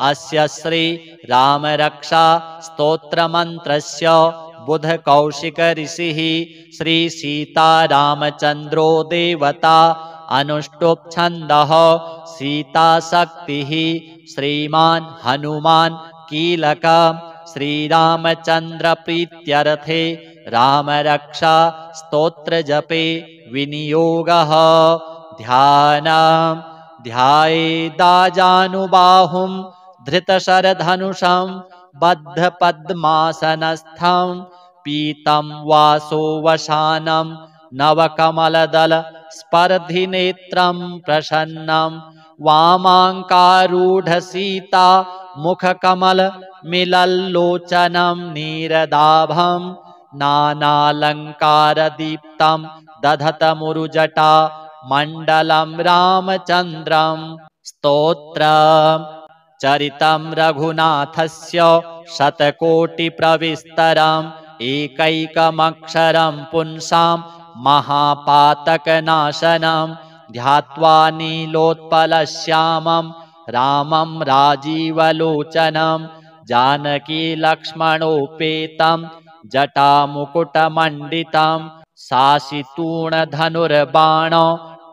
अस्य श्री रामरक्षा स्तोत्रमन्त्रस्य बुधकौशिक ऋषिः श्री सीतारामचन्द्रो देवता अनुष्टुप् छन्दः सीताशक्तिः श्रीमान् हनुमान् कीलक श्रीरामचन्द्र प्रीत्यर्थे रामरक्षा स्तोत्रजपे विनियोगः ध्यानम् ध्यायेदाजानुबाहुं धृतशरधनुषं बद्धपद्मासनस्थं पीतं वासो वसानं नवकमलदल स्पर्धिनेत्रं प्रसन्नं वामाङ्कारूढसीता मुखकमल मिलल्लोचनं नीरदाभं नानालङ्कारदीप्तं दधतमुरुजटा मण्डलं रामचन्द्रं स्तोत्रम् चरितं रघुनाथस्य शतकोटिप्रविस्तरम् एकैकमक्षरं पुंसां महापातकनाशनं ध्यात्वा नीलोत्पलश्यामं रामं राजीवलोचनं जानकीलक्ष्मणोपेतं जटामुकुटमण्डितं सासितूणधनुर्बाण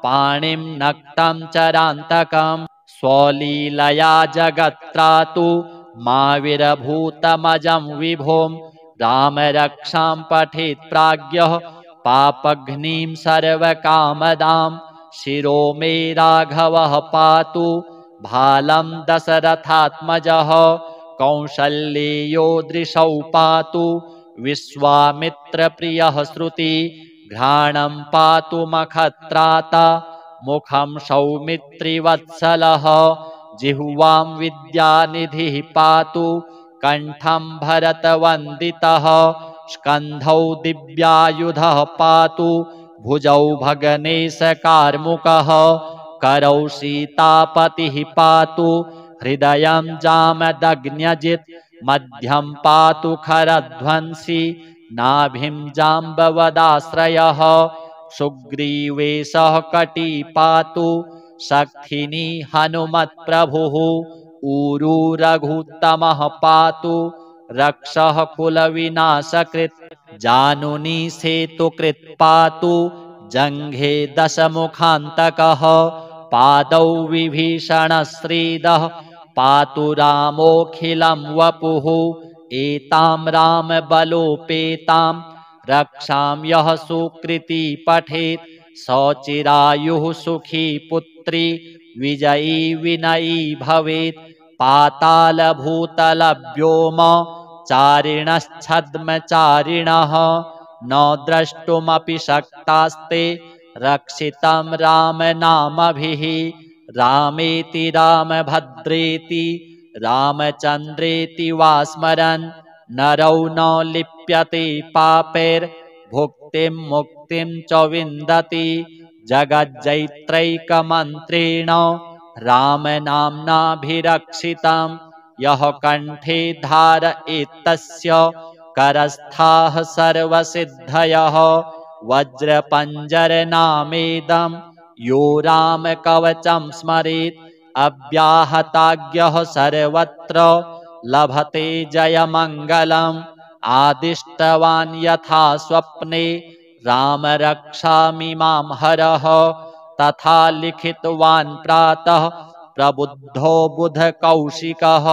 पाणिं नक्तं चरान्तकम् स्वलीलया जगत्त्रातु माविरभूतमजं विभुं रामरक्षां पठेत् प्राज्ञः पापघ्नीं सर्वकामदां शिरो मे राघवः पातु भालं दशरथात्मजः कौसल्येयो दृशौ पातु विश्वामित्रप्रियः श्रुति घ्राणं पातु मखत्राता मुखं सौमित्रिवत्सलः जिह्वां विद्यानिधिः पातु कण्ठं भरतवन्दितः स्कन्धौ दिव्यायुधः पातु भुजौ भगनेशकार्मुकः करौ सीतापतिः पातु हृदयं जामदग्न्यजित् मध्यं पातु खरध्वंसी नाभिं जाम्बवदाश्रयः सुग्रीवेशः कटी पातु शक्थिनी हनुमत्प्रभुः ऊरू रघुत्तमः पातु रक्षः कुलविनाशकृत् जानुनी सेतुकृत् पातु जङ्घे दशमुखान्तकः पादौ विभीषणश्रीदः पातु रामोऽखिलं वपुः एतां रामबलोपेतां रक्षां यः सुकृती पठेत् सचिरायुः सुखी पुत्री विजयी विनयी भवेत् पातालभूतलव्योम चारिणश्छद्मचारिणः न द्रष्टुमपि शक्तास्ते रक्षितं रामनामभिः रामेति रामभद्रेति रामचन्द्रेति वा स्मरन् नरौ न लिप्यते पापैर्भुक्तिं मुक्तिं च विन्दति जगज्जैत्रैकमन्त्रेण रामनाम्नाभिरक्षितं यः कण्ठे धारयेत्तस्य करस्थाः सर्वसिद्धयः वज्रपञ्जरनामेदं यो रामकवचं स्मरेत् अव्याहताज्ञः सर्वत्र लभते जयमङ्गलम् आदिष्टवान् यथा स्वप्ने राम रक्षामि मां हरः तथा लिखितवान् प्रातः प्रबुद्धो बुधकौशिकः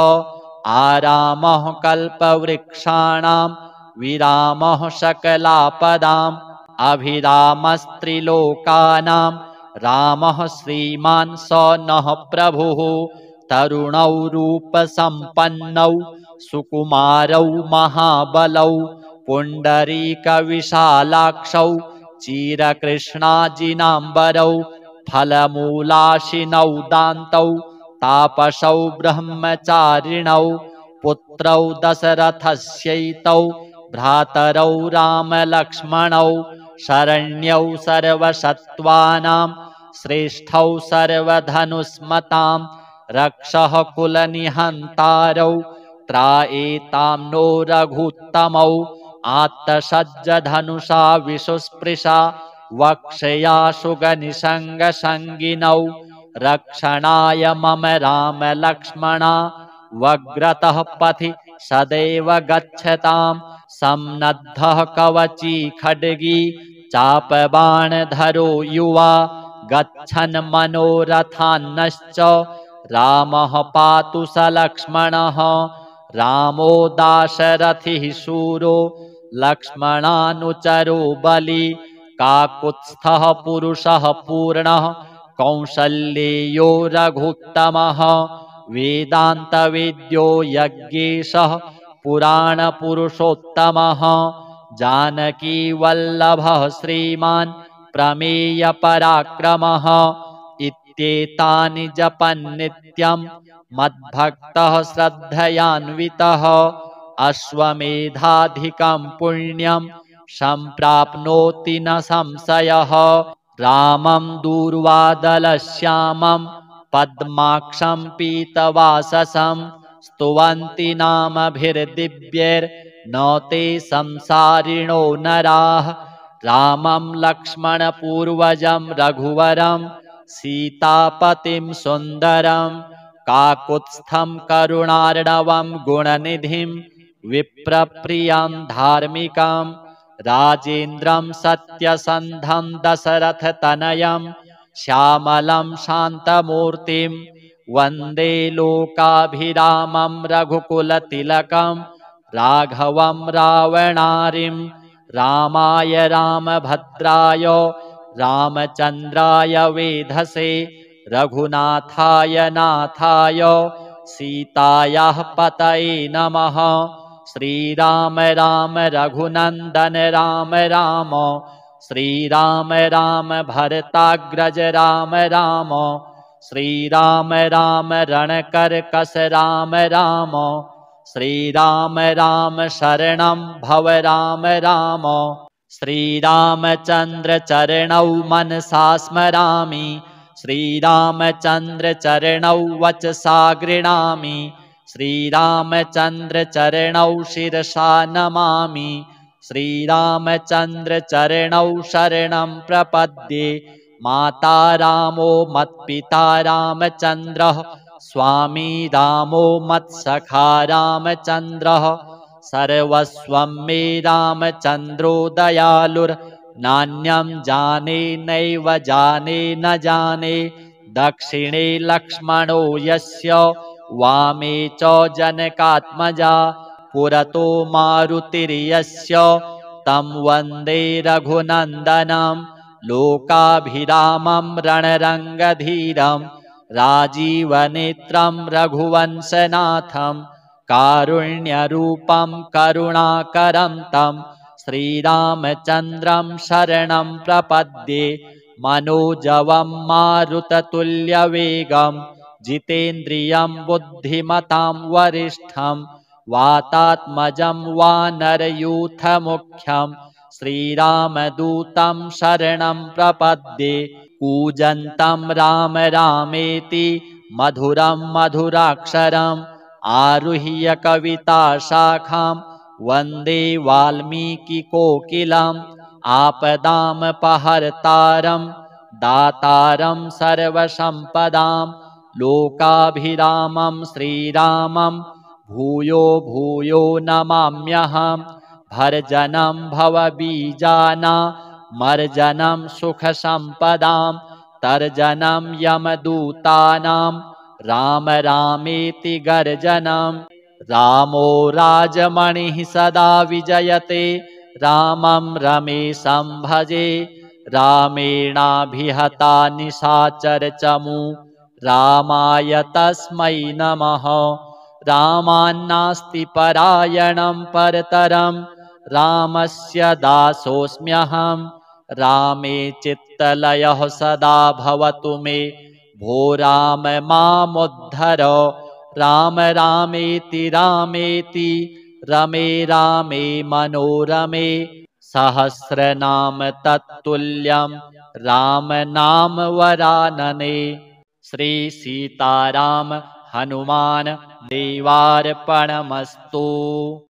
आरामः कल्पवृक्षाणां विरामः सकलापदाम् अभिरामस्त्रिलोकानां रामः श्रीमान् स नः प्रभुः तरुणौ रूपसम्पन्नौ सुकुमारौ महाबलौ पुण्डरीकविशालाक्षौ चिरकृष्णाजिनाम्बरौ फलमूलाशिनौ दान्तौ तापसौ ब्रह्मचारिणौ पुत्रौ दशरथस्यैतौ भ्रातरौ रामलक्ष्मणौ शरण्यौ सर्वसत्त्वानां श्रेष्ठौ सर्वधनुस्मतां रक्षः कुलनिहन्तारौ त्रायेतां नो रघुत्तमौ आत्तसज्जधनुषा विशुस्पृशा वक्षया सुगनिसङ्गसङ्गिनौ रक्षणाय मम रामलक्ष्मणा वग्रतः पथि सदैव गच्छतां सम्नद्धः कवची खड्गी चापबाणधरो युवा गच्छन् मनोरथान्नश्च रामः पातु स लक्ष्मणः रामो दाशरथिः शूरो लक्ष्मणानुचरो बली काकुत्स्थः पुरुषः पूर्णः कौसल्येयो रघुत्तमः वेदान्तवेद्यो यज्ञेशः पुराणपुरुषोत्तमः जानकीवल्लभः श्रीमान् प्रमेयपराक्रमः इत्येतानि जपन्नित्यं मद्भक्तः श्रद्धयान्वितः अश्वमेधाधिकं पुण्यं सम्प्राप्नोति न संशयः। रामं दूर्वादलश्यामं पद्माक्षं पीतवाससं स्तुवन्ति नामभिर्दिव्यैर्न ते संसारिणो नराः। रामं लक्ष्मणपूर्वजं रघुवरं सीतापतिं सुन्दरं काकुत्स्थं करुणार्णवं गुणनिधिं विप्रप्रियं धार्मिकं राजेन्द्रं सत्यसन्धं दशरथतनयं श्यामलं शान्तमूर्तिं वन्दे लोकाभिरामं रघुकुलतिलकं राघवं रावणारिं। रामाय रामभद्राय रामचन्द्राय वेधसे रघुनाथाय नाथाय सीतायाः पतये नमः। श्रीराम राम रघुनन्दन राम राम श्रीराम राम भरताग्रज राम राम श्रीराम राम रणकर्कश राम राम श्रीराम राम शरणं भव राम राम। श्रीरामचन्द्र चरणौ मनसा स्मरामि श्रीरामचन्द्र चरणौ वचसा गृह्णामि श्रीरामचन्द्र चरणौ शिरसा नमामि श्रीरामचन्द्र चरणौ शरणं प्रपद्ये। माता रामो मत्पिता रामचन्द्रः स्वामी रामो मत्सखा रामचन्द्रः सर्वस्वं मे रामचन्द्रो दयालुर्नान्यं जाने नैव जाने न जाने। दक्षिणे लक्ष्मणो यस्य वामे च जनकात्मजा पुरतो मारुतिर्यस्य तं वन्दे रघुनन्दनं लोकाभिरामं रणरङ्गधीरं राजीवनेत्रं रघुवंशनाथं कारुण्यरूपं करुणाकरं तं श्रीरामचन्द्रं शरणं प्रपद्ये। मनोजवं मारुततुल्यवेगं जितेन्द्रियं बुद्धिमतां वरिष्ठं वातात्मजं वानरयूथमुख्यं श्रीरामदूतं शरणं प्रपद्ये। कूजन्तं राम रामेति मधुरं मधुराक्षरम् आरुह्य कविताशाखां वन्दे वाल्मीकिकोकिलम् आपदामपहर्तारं दातारं सर्वसम्पदां लोकाभिरामं श्रीरामं भूयो भूयो नमाम्यहं। भर्जनं भवबीजानामर्जनं सुखसम्पदां तर्जनं यमदूतानां राम रामेति गर्जनं। रामो राजमणिः सदा विजयते रामं रमेशं भजे रामेणाभिहता निशाचरचमू रामाय तस्मै नमः। रामान्नास्ति परायणं परतरं रामस्य दासोऽस्म्यहं। रामे चित्तलयः सदा भवतु मे भो राम मामुद्धर। राम रामेति रामेति रमे रामे मनोरमे सहस्रनाम तत्तुल्यं राम नाम वरानने। श्री सीताराम हनुमान देवार्पणमस्तु।